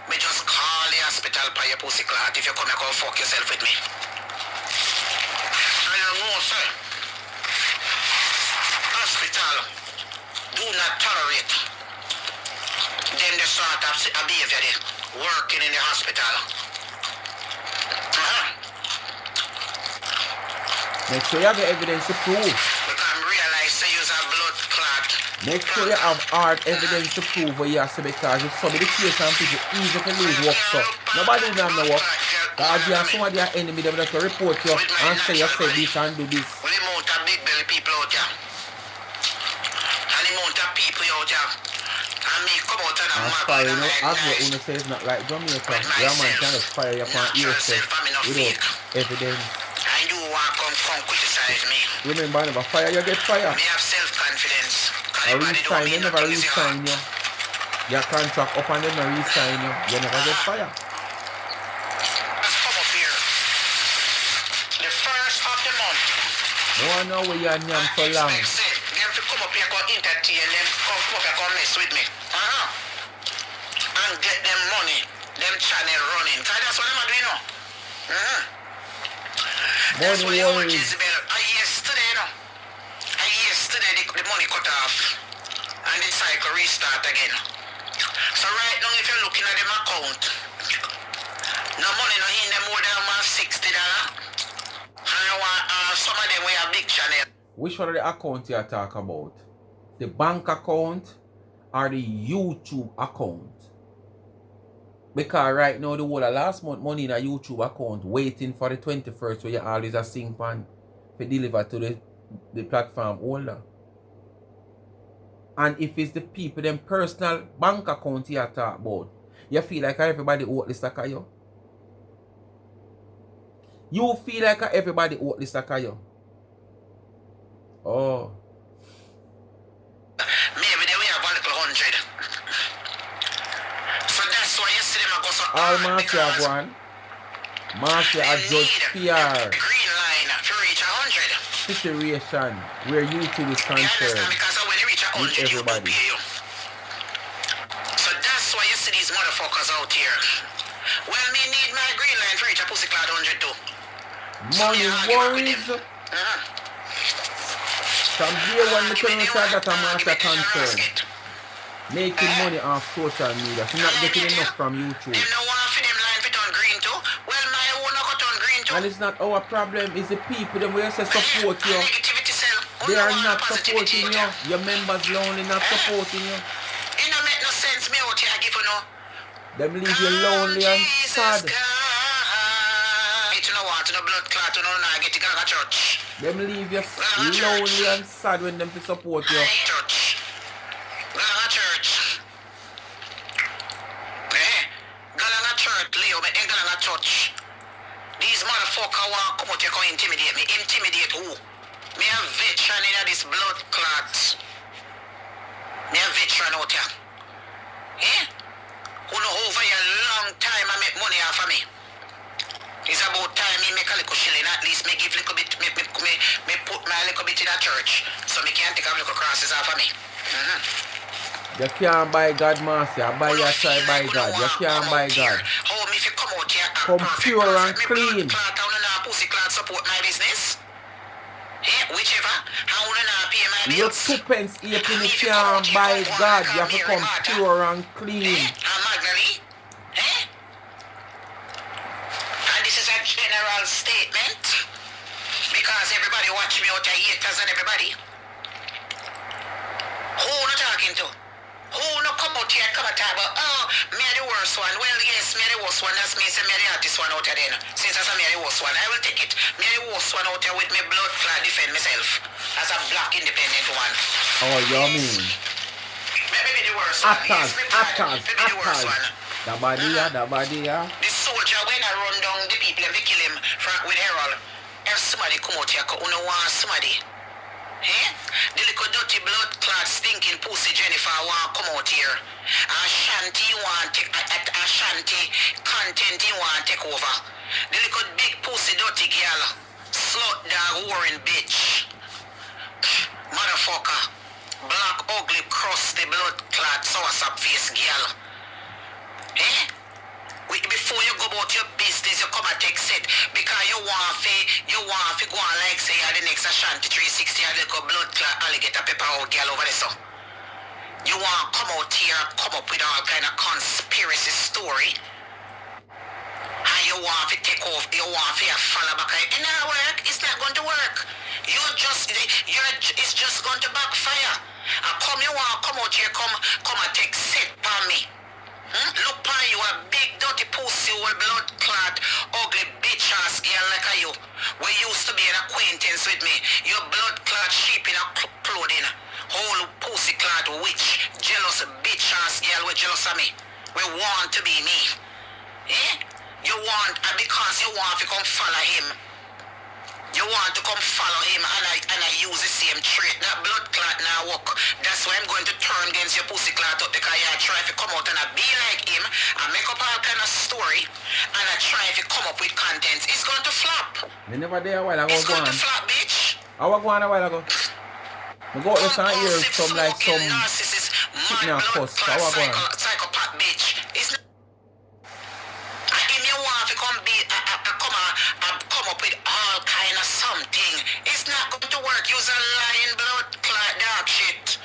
Speaker 2: Me just call the hospital for your pussy clot if you come and go fuck yourself with me. And you know, sir, hospital do not tolerate them the sort of behavior they working in the hospital.
Speaker 1: Make sure you have the evidence to prove.
Speaker 2: Because realize they use a blood clot.
Speaker 1: Make sure you have hard evidence to prove what you have to, because if some of the case and people easy to lose work so. Nobody will have no work. Because you have some of their enemy that will report you and say you say this and do this.
Speaker 2: With the amount of big belly people out there. And the amount of people out there. And me come out of the
Speaker 1: And fire, you know, as what Uno says not like Jamaica. Your man can just fire you upon yourself without Evidence.
Speaker 2: And you want come criticize me.
Speaker 1: Remember, never fire, you get fire.
Speaker 2: Me have self-confidence.
Speaker 1: A resign, they never resign you. Your contract up and they never resign you. You never get fire.
Speaker 2: Let's come up here. The first of the month.
Speaker 1: No one know where you're nyam so long.
Speaker 2: Them to come up here and entertain them. Come up here and mess with me. And get them money. Them channel running. Cause that's what I'm doing now. That's why you Jezebel. Yesterday, you know. Yesterday the money cut off. And the cycle restart again. So right now if you're looking at them account, no money no in them more than $60. And some of them we have big channel.
Speaker 1: Which one of the account you talk about? The bank account or the YouTube account? Because right now the whole of last month money in a YouTube account waiting for the 21st where you always a sing pan to deliver to the platform holder. And if it's the people them personal bank account you talk about, you feel like everybody owe this like you? You feel like everybody owe this like you? Oh.
Speaker 2: Maybe they will have a little 100. So that's why you see them go so
Speaker 1: all Marcia go on. Marcia a judge PR.
Speaker 2: Green line to reach 100.
Speaker 1: Situation where YouTube is concerned.
Speaker 2: Because when you reach 100,
Speaker 1: with everybody.
Speaker 2: you. So that's why you see these motherfuckers out here. Well, me need my green line to reach a pussy cloud 100 too.
Speaker 1: Money worries. From day one, the tell you that a Marcia concerned. Making money off social media. She's not getting enough from YouTube.
Speaker 2: Them no want for them line fit on green too. Well, my own not got on green too.
Speaker 1: And it's not our problem, it's the people them will say support you.
Speaker 2: Negativity sell.
Speaker 1: They are not supporting you. Your members lonely not supporting you.
Speaker 2: It don't make no sense me out here give you no.
Speaker 1: Them leave you lonely and sad.
Speaker 2: You know what? No blood clot, you know now get to go to church.
Speaker 1: Them leave you lonely and sad when them to support you.
Speaker 2: Church. Go to church. Go to church, Leo, but then go to church. These motherfuckers want come out here and intimidate me. Intimidate who? Me a veteran in this blood clot. Me a veteran out here. Who know over a long time I make money off of me. It's about time me make a little shilling, at least me give a little bit, me put my little bit in a church, so me can take a little crosses off of me.
Speaker 1: You can't buy God, Marcia. Buy your child, buy God. You can't buy God.
Speaker 2: How me if you come out here and
Speaker 1: come pure and clean.
Speaker 2: Pussy clot support my business? Whichever. How you not pay my bills?
Speaker 1: Your 2 pence here you can't buy God. You have to come pure and clean.
Speaker 2: General statement because everybody watch me out there, haters and everybody. Who not talking to? Who not come out here and come and talk about, oh, me are the worst one. Well, yes, me are the worst one. That's me, say me are the artist one out there then. Since I say me are the worst one, I will take it. Me are the worst one out there with me blood clot defend myself as a black independent one.
Speaker 1: Oh, you mean?
Speaker 2: Maybe the worst one.
Speaker 1: Actors.
Speaker 2: The worst one.
Speaker 1: The body.
Speaker 2: The soldier when I run down the people and they kill him with Herald. If somebody come out here, you know want somebody. The little dirty blood clot stinking pussy Jennifer want come out here. Ashanti want take Ashanti content he want take over. The little big pussy dirty girl, slut dog warring bitch. Motherfucker. Black ugly crusty blood clot sour face girl. Before you go about your business, you come and take set because you want to go on like say you're the next Ashanti 360 and little blood clot alligator pepper out girl over there so. You want to come out here and come up with all kind of conspiracy story. And you want to take off, you want to follow back. It not work, it's not going to work. It's just going to backfire. And you want to come out here, come and take set on me. Look on you, a big dirty pussy with blood clot, ugly bitch ass girl like you. We used to be an acquaintance with me. Your blood clot sheep in a clothing. Whole pussy clot witch, jealous bitch ass girl with jealous of me. We want to be me. You You want, because you want to come follow him. You want to come follow him and I use the same trait. That blood clot now work. That's why I'm going to turn against your pussy clot up because you try to come out and I be like him and make up all kind of story and I try to come up with contents. It's going to flop.
Speaker 1: You never there a while ago.
Speaker 2: It's going to flop, bitch.
Speaker 1: I was going a while ago. I go out there and hear some like some
Speaker 2: narcissist,
Speaker 1: chicken and cuss. I was going.
Speaker 2: Psychopath bitch. It's not. If you want to come be come up with all kind of something, it's not going to work. You're a lying blood clot dog shit.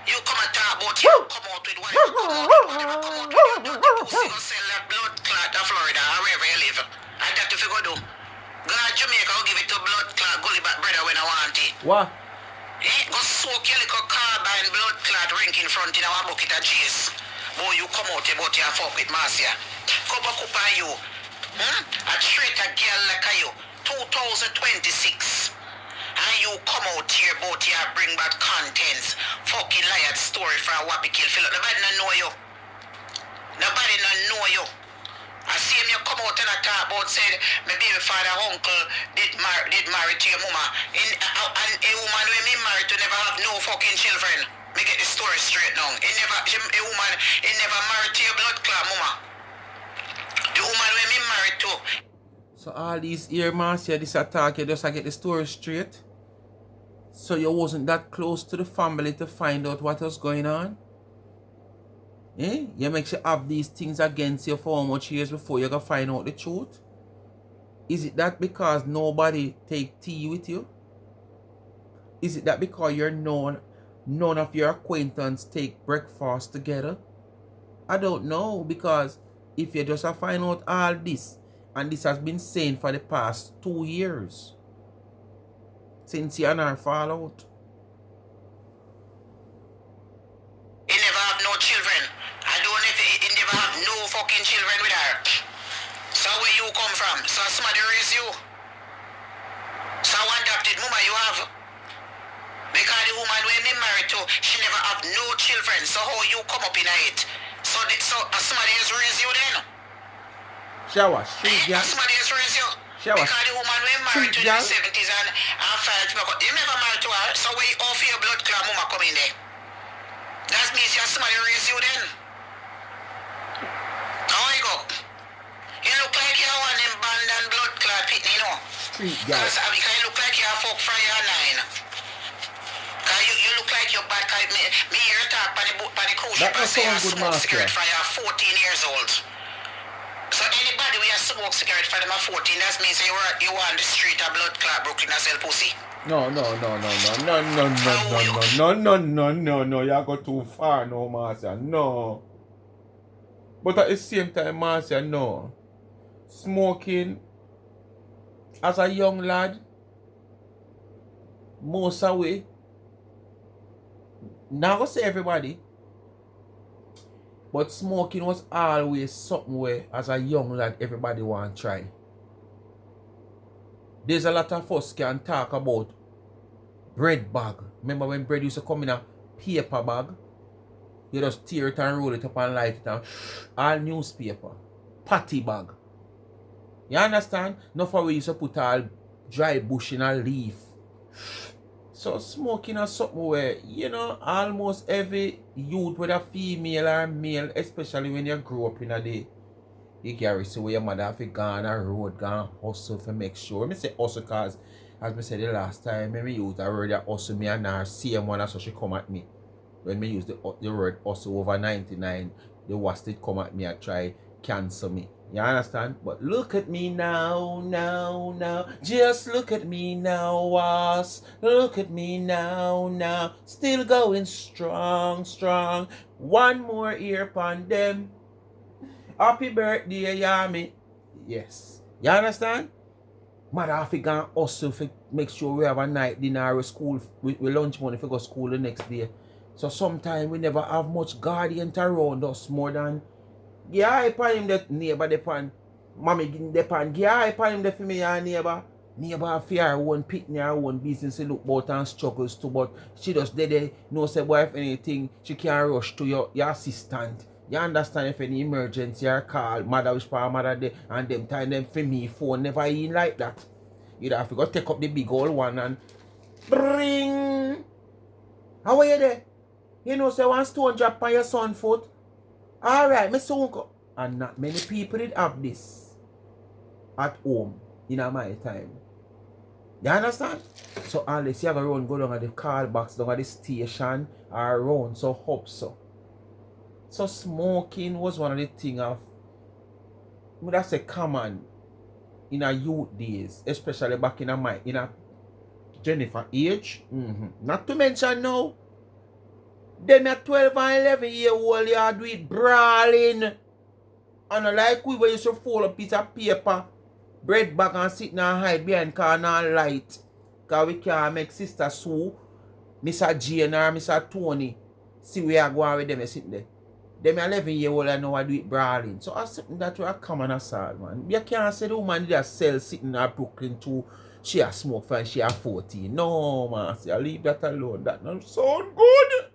Speaker 2: You come and talk about you come out with whatever come out with, whatever come out with. You the pussy go sell that blood clot to Florida or wherever you live. And that if you go do. Go to Jamaica, I'll give it to blood clot gully back brother when I want it.
Speaker 1: What?
Speaker 2: Go soak your little carbine blood clot rink in front in our bucket of cheese. Boy, you come out about your fuck with Marcia. Come back up on you. A traitor girl like you. 2026. And you come out here about your bring back contents. Fucking liar story for a wappy kill. Nobody don't know you. Nobody don't know you. I see him you come out and I talk about said my baby father uncle did marry to your mama. And a woman when me married to never have no fucking children. Me get the story straight now. A woman never married to your blood clot mama. The woman when me married to.
Speaker 1: So all these years, Marcia, this attack, you just get the story straight. So you wasn't that close to the family to find out what was going on. Eh? You make sure have these things against you for how much years before you can find out the truth? Is it that because nobody take tea with you? Is it that because you're known, none of your acquaintance take breakfast together? I don't know, because if you just find out all this, and this has been saying for the past 2 years, since you and her fall out.
Speaker 2: He never have no children. I don't know if he never have no fucking children with her. So where you come from? So somebody raise you? So adopted mama you have? Because the woman when me married to, she never have no children. So how you come up in it? So somebody has raised you then?
Speaker 1: Shower, street girl.
Speaker 2: Somebody has raised you?
Speaker 1: Shower.
Speaker 2: Because the woman when married to in the 70s and filed you never married to her. So where you offer your blood clot mama come in there? That means somebody raised you then. How you go? You look like you're one in band and blood clot pitney, you know?
Speaker 1: Street girl.
Speaker 2: Because you look like you're a fuck from your 9. Because you look like you're bad. Me hear you talk by the cruise ship and say you smoke cigarette from you're 14 years old. So anybody who smoke cigarette for them at 14, that means you were on the street of blood clot Brooklyn and sell pussy.
Speaker 1: No. You go too far, no, Marcia. No. But at the same time, Marcia, no. Smoking as a young lad, most away. Now I say everybody. But smoking was always something where, as a young lad, everybody want to try. There's a lot of us can talk about bread bag. Remember when bread used to come in a paper bag? You just tear it and roll it up and light it and all newspaper. Patty bag. You understand? Not for we used to put all dry bush in a leaf. So smoking is something where, almost every youth, whether female or male, especially when you grow up in a day, you carry so where your mother have to go on a road, go and hustle to make sure. I say hustle because, as I said the last time, when we used the word hustle, me and her same one, so she come at me. When we use the word hustle over 99, the Wasp did come at me and try cancel me. You understand? But look at me now. Just look at me now, Wasp. Look at me now. Still going strong. One more year upon them. Happy birthday, Yami. Yes. You understand? Mother have to go and hustle to make sure we have a night dinner or school with lunch money if we go to school the next day. So sometimes we never have much guardian around us more than I upon him that neighbor depend. Mommy depend. I upon him that for me and neighbor. Neighbor have her own pitney, her own business to look about and struggles too, but she just there, say boy if anything, she can't rush to your assistant. You understand if any emergency or call, mother wish for mother day, and them time them for me phone never in like that. You'd have to go take up the big old one and bring. How are you there? You know, say one stone drop on your son foot. Alright, my son go. And not many people did have this at home in my time. You understand? So unless you have a run go down at the call box, down at the station, or around, so hope so. So smoking was one of the things of, that's a common in our youth days, especially back in a Jennifer age. Not to mention now, them at 12 and 11-year-old, you do it brawling. And like we used to fold a piece of paper, bread bag and sit and hide behind corner light. Because we can't make Sister Sue, Mr. Jane or Mr. Tony see we are going with them sitting there. Them 11-year-old I know I do it brawling. So that's something that we are common assault, man. You can't say the woman did a sell sitting in Brooklyn too. She a smoke and she a 14. No, Marcia, leave that alone. That don't sound good.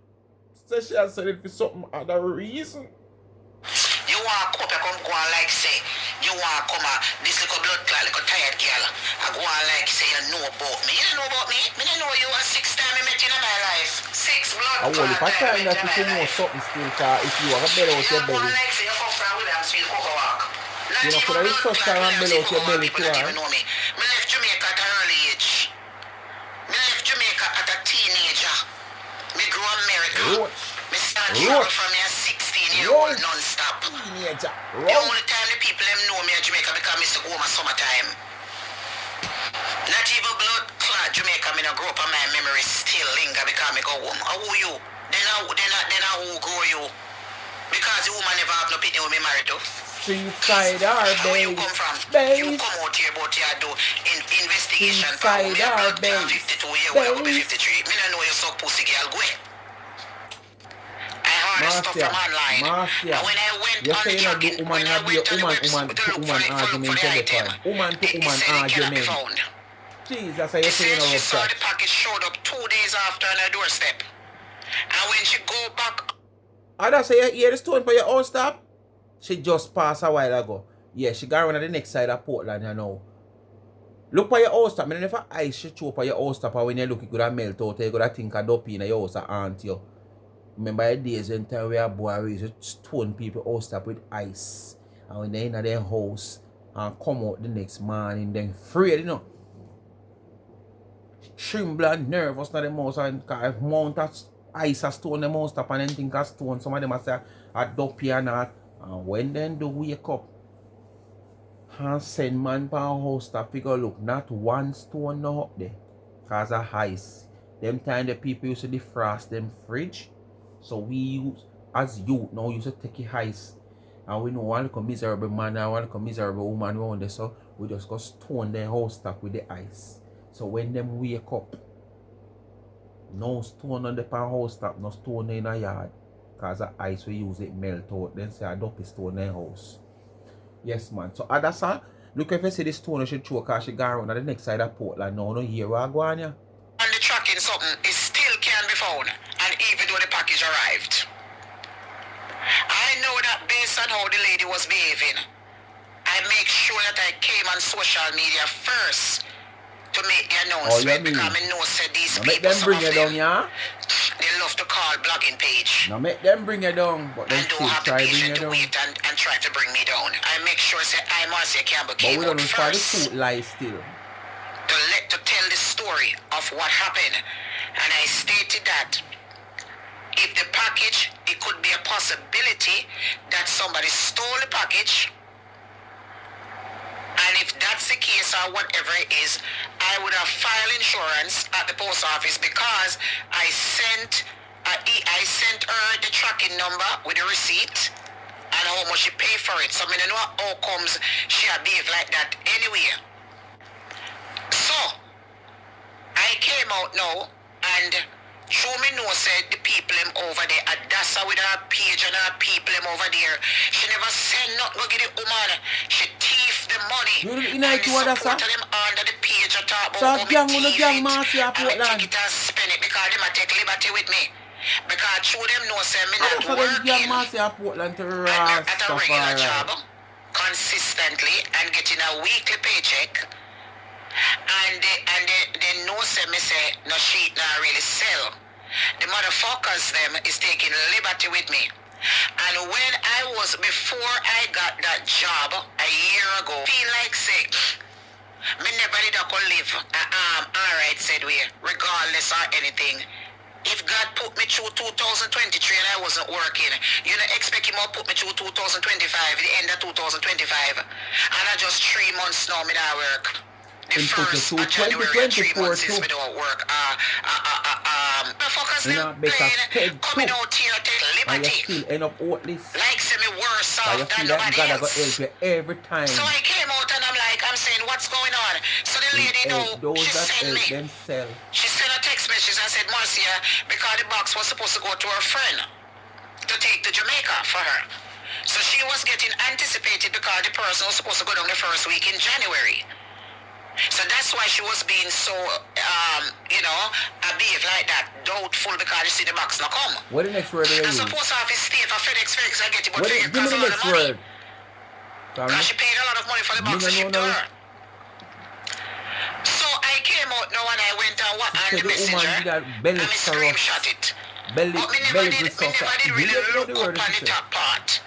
Speaker 1: So she has said it for something other reason.
Speaker 2: You want to come go on like say, you want to come this little blood clot, little tired girl, I go on like say you know about me. You don't know about me? Me don't know you a 6 time I met you in my life. 6 blood clot.
Speaker 1: I will if I time that if you know something still, cause if you have a belly out your belly.
Speaker 2: You like say you come from with them sweet cocoa walk.
Speaker 1: You know, could I first time and belly out your belly too, huh?
Speaker 2: Me left Jamaica at an early age. Me left Jamaica at a teenager. Me grew America. Me start travel from me a 16-year-old non-stop.
Speaker 1: Teenager.
Speaker 2: The only time the people them know me in Jamaica because I used to go home at summertime. Not even blood clot Jamaica, me no grow up and my memories still linger because me go home. How who you? Then who grow you? Because the woman never have no pity when me married to.
Speaker 1: Street side our base.
Speaker 2: Where you come from? You come out here but you do investigation.
Speaker 1: Street side our base.
Speaker 2: 52 years old, 53. Me no know you suck pussy girl, go ahead.
Speaker 1: Marcia, you say you know the woman have your woman to woman argument every time. Woman to woman argument. Jesus, I say you know
Speaker 2: she
Speaker 1: what
Speaker 2: saw
Speaker 1: that.
Speaker 2: the package showed up 2 days after on her doorstep. And when she go back...
Speaker 1: Adasa, you hear the stone for your own stop? She just passed a while ago. Yeah, she got around at the next side of Portland you know. Look for your house stop. I mean, if ice she throw for your house stop and when you look, you could have melt out, you could have think of dopey in your house and aunt you. Remember the days when time we are boy we used to stone people house stop with ice. And when they're in their house and come out the next morning, then afraid, you know. Tremble and nervous na the mouse and mount of ice a stone the mouse stop and then think of stone. Some of them say a dopey or not. And when then do wake up and send man for a house stop, figure look, not one stone no up there. Cause of ice. Them time the people used to defrost them fridge. So we use, as youth now, used to take it ice. And we know one little miserable man and one little miserable woman around there. So we just go stone their house stop with the ice. So when them wake up, no stone on the house stop, no stone in a yard. Cause the ice we use it melt out. Then say a dopey stone in the house. Yes man. So Adasa, look if you see the stone she throw cause she got around at the next side of Portland. No hear what go on ya.
Speaker 2: And the tracking something, it still can be found. And even though the package arrived. I know that based on how the lady was behaving, I make sure that I came on social media first to make the announcement because I know said these
Speaker 1: now
Speaker 2: people,
Speaker 1: make them bring you down, yeah?
Speaker 2: They love to call blogging page.
Speaker 1: Now make them bring you down, but they still try to bring you down.
Speaker 2: Wait and try to bring me down. I make sure say I Marcia Campbell came out first.
Speaker 1: But we don't know the truth lie still.
Speaker 2: To tell the story of what happened. And I stated that if the package, it could be a possibility that somebody stole the package. And if that's the case or whatever it is, I would have filed insurance at the post office because I sent her the tracking number with the receipt and how much she paid for it. So I don't know how comes she behave like that anyway. So I came out now and show me no said the people them over there Adasa with her page and her people them over there. She never send nothing to get the woman. She thief the money.
Speaker 1: You know to Adasa?
Speaker 2: Them under the page and talk about
Speaker 1: so gang on the gang Marcia Portland.
Speaker 2: And take it and spend it because them take liberty with me. Because I show them no say me
Speaker 1: I
Speaker 2: not
Speaker 1: for them girl
Speaker 2: working
Speaker 1: Marcia Portland to
Speaker 2: at a regular
Speaker 1: Rastafari.
Speaker 2: job consistently and getting a weekly paycheck. And they know say me say no sheet not really sell. The motherfuckers them is taking liberty with me. And when I was before I got that job a year ago, feel like say me never did go live alright said we, regardless of anything. If God put me through 2023 and I wasn't working, you know, expect him to put me through 2025, the end of 2025. And I just 3 months now me not work. The first of January, 3 months since me don't work. Motherfuckers them playing, coming out here take
Speaker 1: And you
Speaker 2: liberty.
Speaker 1: still end up worthless.
Speaker 2: Like say me worse
Speaker 1: But you
Speaker 2: off than
Speaker 1: feel that
Speaker 2: nobody
Speaker 1: God
Speaker 2: else.
Speaker 1: gonna help you every time.
Speaker 2: So I came out and I'm saying, what's going on? So the lady
Speaker 1: Those
Speaker 2: she
Speaker 1: that
Speaker 2: sent
Speaker 1: help
Speaker 2: me.
Speaker 1: themselves.
Speaker 2: She sent a text message and said, Marcia, because the box was supposed to go to her friend to take to Jamaica for her. So she was getting anticipated because the person was supposed to go down the first week in January. So that's why she was being so, behave like that, doubtful because you see the box not come.
Speaker 1: What the next word they
Speaker 2: And
Speaker 1: use?
Speaker 2: suppose I have to stay for FedEx I get it, but
Speaker 1: Give me
Speaker 2: because
Speaker 1: the
Speaker 2: a lot
Speaker 1: next
Speaker 2: of money.
Speaker 1: word.
Speaker 2: Because she paid a lot of money for the box to ship to her. So I came out now and I went and what on the messenger and I screenshot it. But me never did really look up on the top part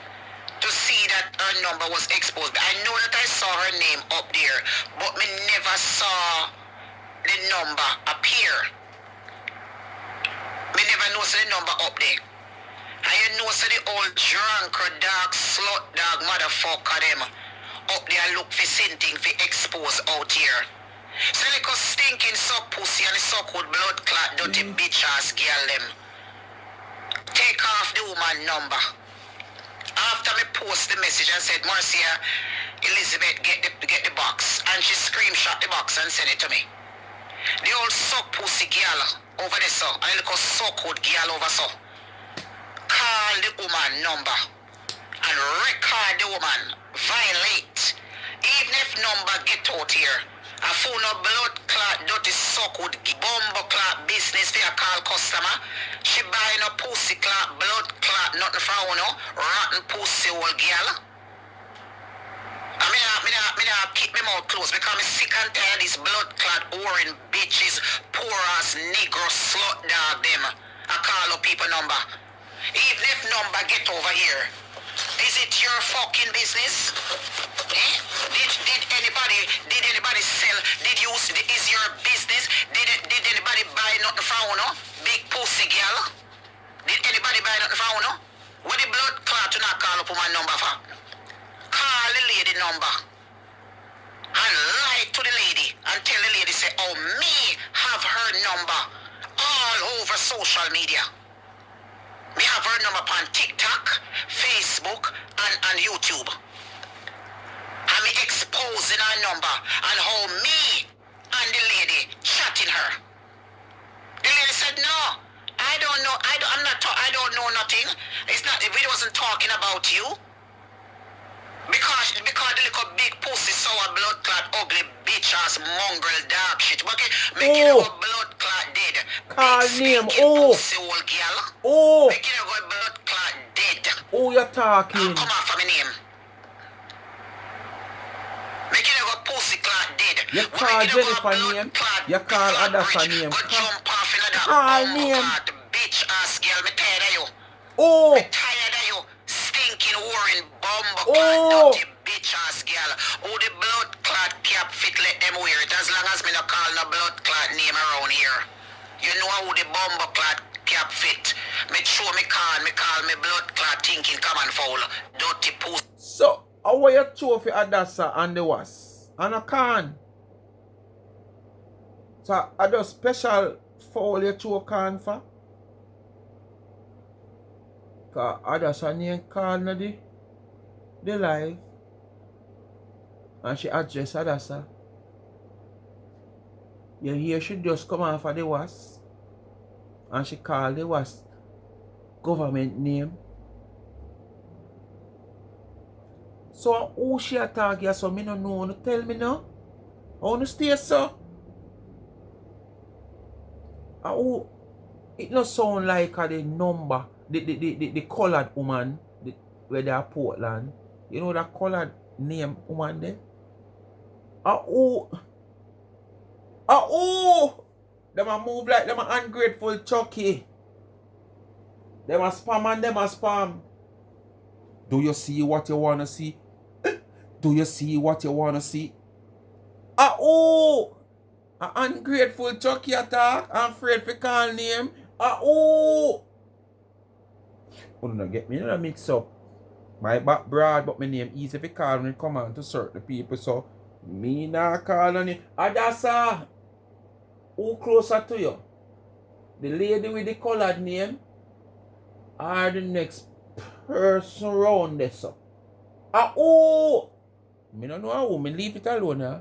Speaker 2: to see that her number was exposed. I know that I saw her name up there, but me never saw the number appear. Me never noticed the number up there. And you know so the old drunker dog, slut dog, motherfucker them up there look for something for expose out here. So they go stinking suck pussy and suck with blood clot dirty bitch ass girl them. Take off the woman number. After me post the message and said, Marcia, Elizabeth, get the box. And she screenshot the box and sent it to me. The old suck pussy girl over there so. And the little suck with girl over so. Call the woman number. And record the woman. Violate. Even if number get out here. I found a blood clot dirty suck with bumbo clot business for a call customer. She buying a pussy clot, blood clot, nothing for her, no. Rotten pussy old girl. I mean, I keep me mouth closed because I'm sick and tired of these blood clot orange bitches, poor ass negro slut dog them. I call up people number. Even if number get over here, is it your fucking business? Eh? Did anybody sell? Is your business? Did anybody buy nothing from you? Big pussy girl? Did anybody buy nothing from you? What the blood clot to not call up my number for? Call the lady number. And lie to the lady and tell the lady say, oh, me have her number all over social media. We have her number on TikTok, Facebook, and YouTube. And me exposing her number and how me and the lady chatting her. The lady said, no, I don't know, I don't know nothing. It's not, we wasn't talking about you. Because the little big pussy, sour blood clot, ugly bitch ass mongrel dog shit. Okay, making a blood clot dead.
Speaker 1: Call name,
Speaker 2: pussy old girl. Making a blood clot dead.
Speaker 1: You're talking.
Speaker 2: Come on for my name. Making a pussy clot dead.
Speaker 1: You call Jennifer name. You call Adasa name.
Speaker 2: Go jump off in that
Speaker 1: call name.
Speaker 2: Bitch ass girl, me tired of you. Me tired of you. Stinking warring bumbo clot dirty bitch ass girl. Oh, the blood clot cap fit, let them wear it. As long as me not call no blood clot name around here. You know how the bumbo clot cap fit. Me show me call me blood clot thinking come and foul. Dirty pussy.
Speaker 1: So, how are you two for Adasa and the Wasp? And I can. So, I do special foul you two can for? Because Adasa name call na the live. And she address Adasa. You hear she just come off of the Wasp. And she call the Wasp government name. So who she attack here, so me no know, no tell me now. I want to stay so. Who It no sound like the number, the colored woman where they are Portland. You know that colored name woman there? Oh. Them a move like them a ungrateful Chucky. Them a spam and them a spam. Do you see what you wanna see? Do you see what you wanna see? A ungrateful Chucky attack. I'm afraid for call name. Oh no, get me in a mix up. My back broad, but my name easy if you call when it come on to certain people. So me not call on it. Adasa, who closer to you? The lady with the colored name or the next person around this? So. Me don't know how, me leave it alone. Huh?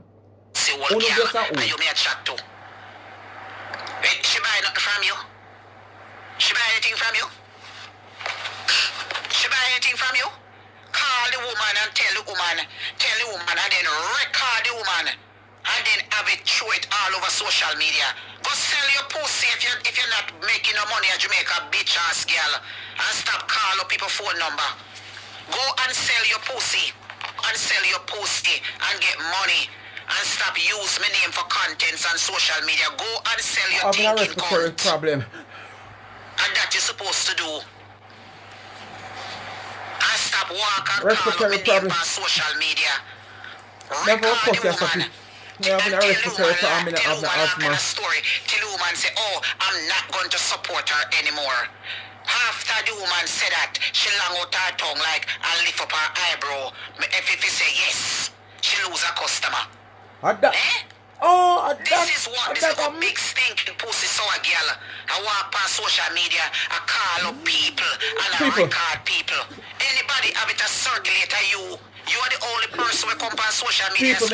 Speaker 2: See what girl, you may chat to. Wait, she buy nothing from you? She buy anything from you? She buy anything from you? Call the woman and tell the woman, and then record the woman, and then have it, show it all over social media. Go sell your pussy if you're not making no money at Jamaica, bitch ass girl, and stop calling people phone number. Go and sell your pussy, and get money, and stop use my name for contents on social media. Go and sell your
Speaker 1: thing in
Speaker 2: content.
Speaker 1: Problem.
Speaker 2: And that you're supposed to do. And stop walking call up
Speaker 1: problem.
Speaker 2: on social media.
Speaker 1: Never
Speaker 2: Record the
Speaker 1: woman.
Speaker 2: And tell the woman a story. Tell the woman say, oh, I'm not going to support her anymore. After the woman said that, she long out her tongue like and lift up her eyebrow. If you say yes, she lose a customer. This is what big stinking pussy so a girl. I walk on social media, I call up people and I record people. Anybody have it a circulate you. You are the only person who come on social media. People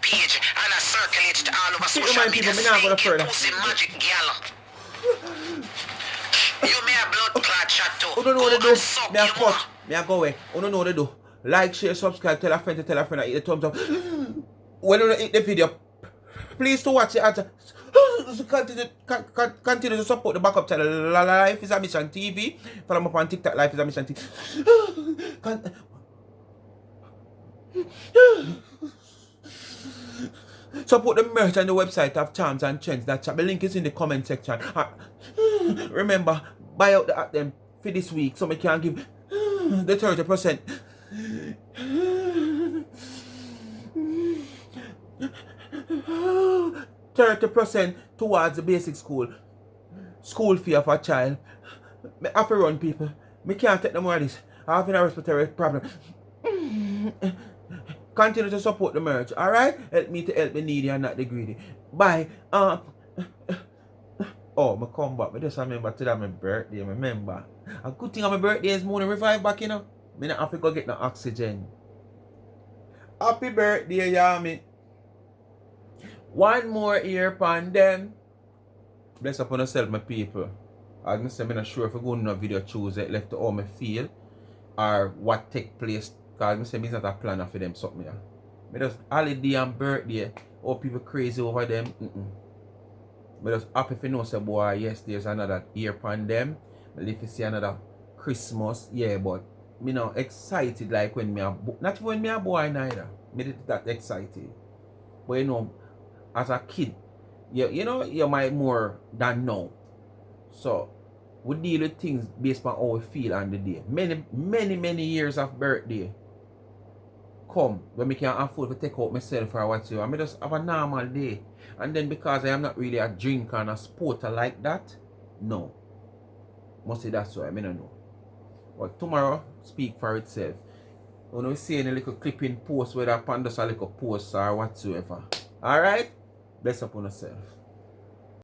Speaker 2: page and I circulate it all over social media. Stinking pussy magic girl. You may have blood clot chat too.
Speaker 1: Who don't know what to do? Me a cut. Me a go away. Who don't know what to do? Like, share, subscribe, tell a friend, and hit the thumbs up. When you hit the video, please to watch it. Continue to support the backup channel. Life is a Mission TV. Follow me up on TikTok. Life is a Mission TV. Support the merch and the website of Charms and Trends. The link is in the comment section. Remember, buy out the them for this week so we can give the 30%. 30% towards the basic school fee of a child. I have to run, people. Me can't take no more of this. I have a respiratory problem. Continue to support the merch, alright? Help me to help the needy and not the greedy. Bye. I come back. I just remember today my birthday. Remember. A good thing on my birthday is morning revive back, you know. I don't have to go get no oxygen. Happy birthday, Yami. One more year upon them. Bless upon yourself, my people. I'm not sure if I go in a video choose it left to how I feel or what take place. Because I say it's not a plan for them something. I just holiday and birthday. All people crazy over them. I just happy to know say boy, yes, there's another year upon them. I live to see another Christmas. Yeah, but me not excited like when me a not when me a boy neither. Me that excited. But you know, as a kid, you know, you might more than now. So we deal with things based on how we feel on the day. Many years of birthday come when we can afford to take out myself or whatsoever. I just have a normal day. And then because I am not really a drinker and a sporter like that, no. Must say that's why I don't know. But tomorrow speak for itself. When we see any little clipping post, whether upon just a little post or whatsoever. Alright? Bless upon yourself.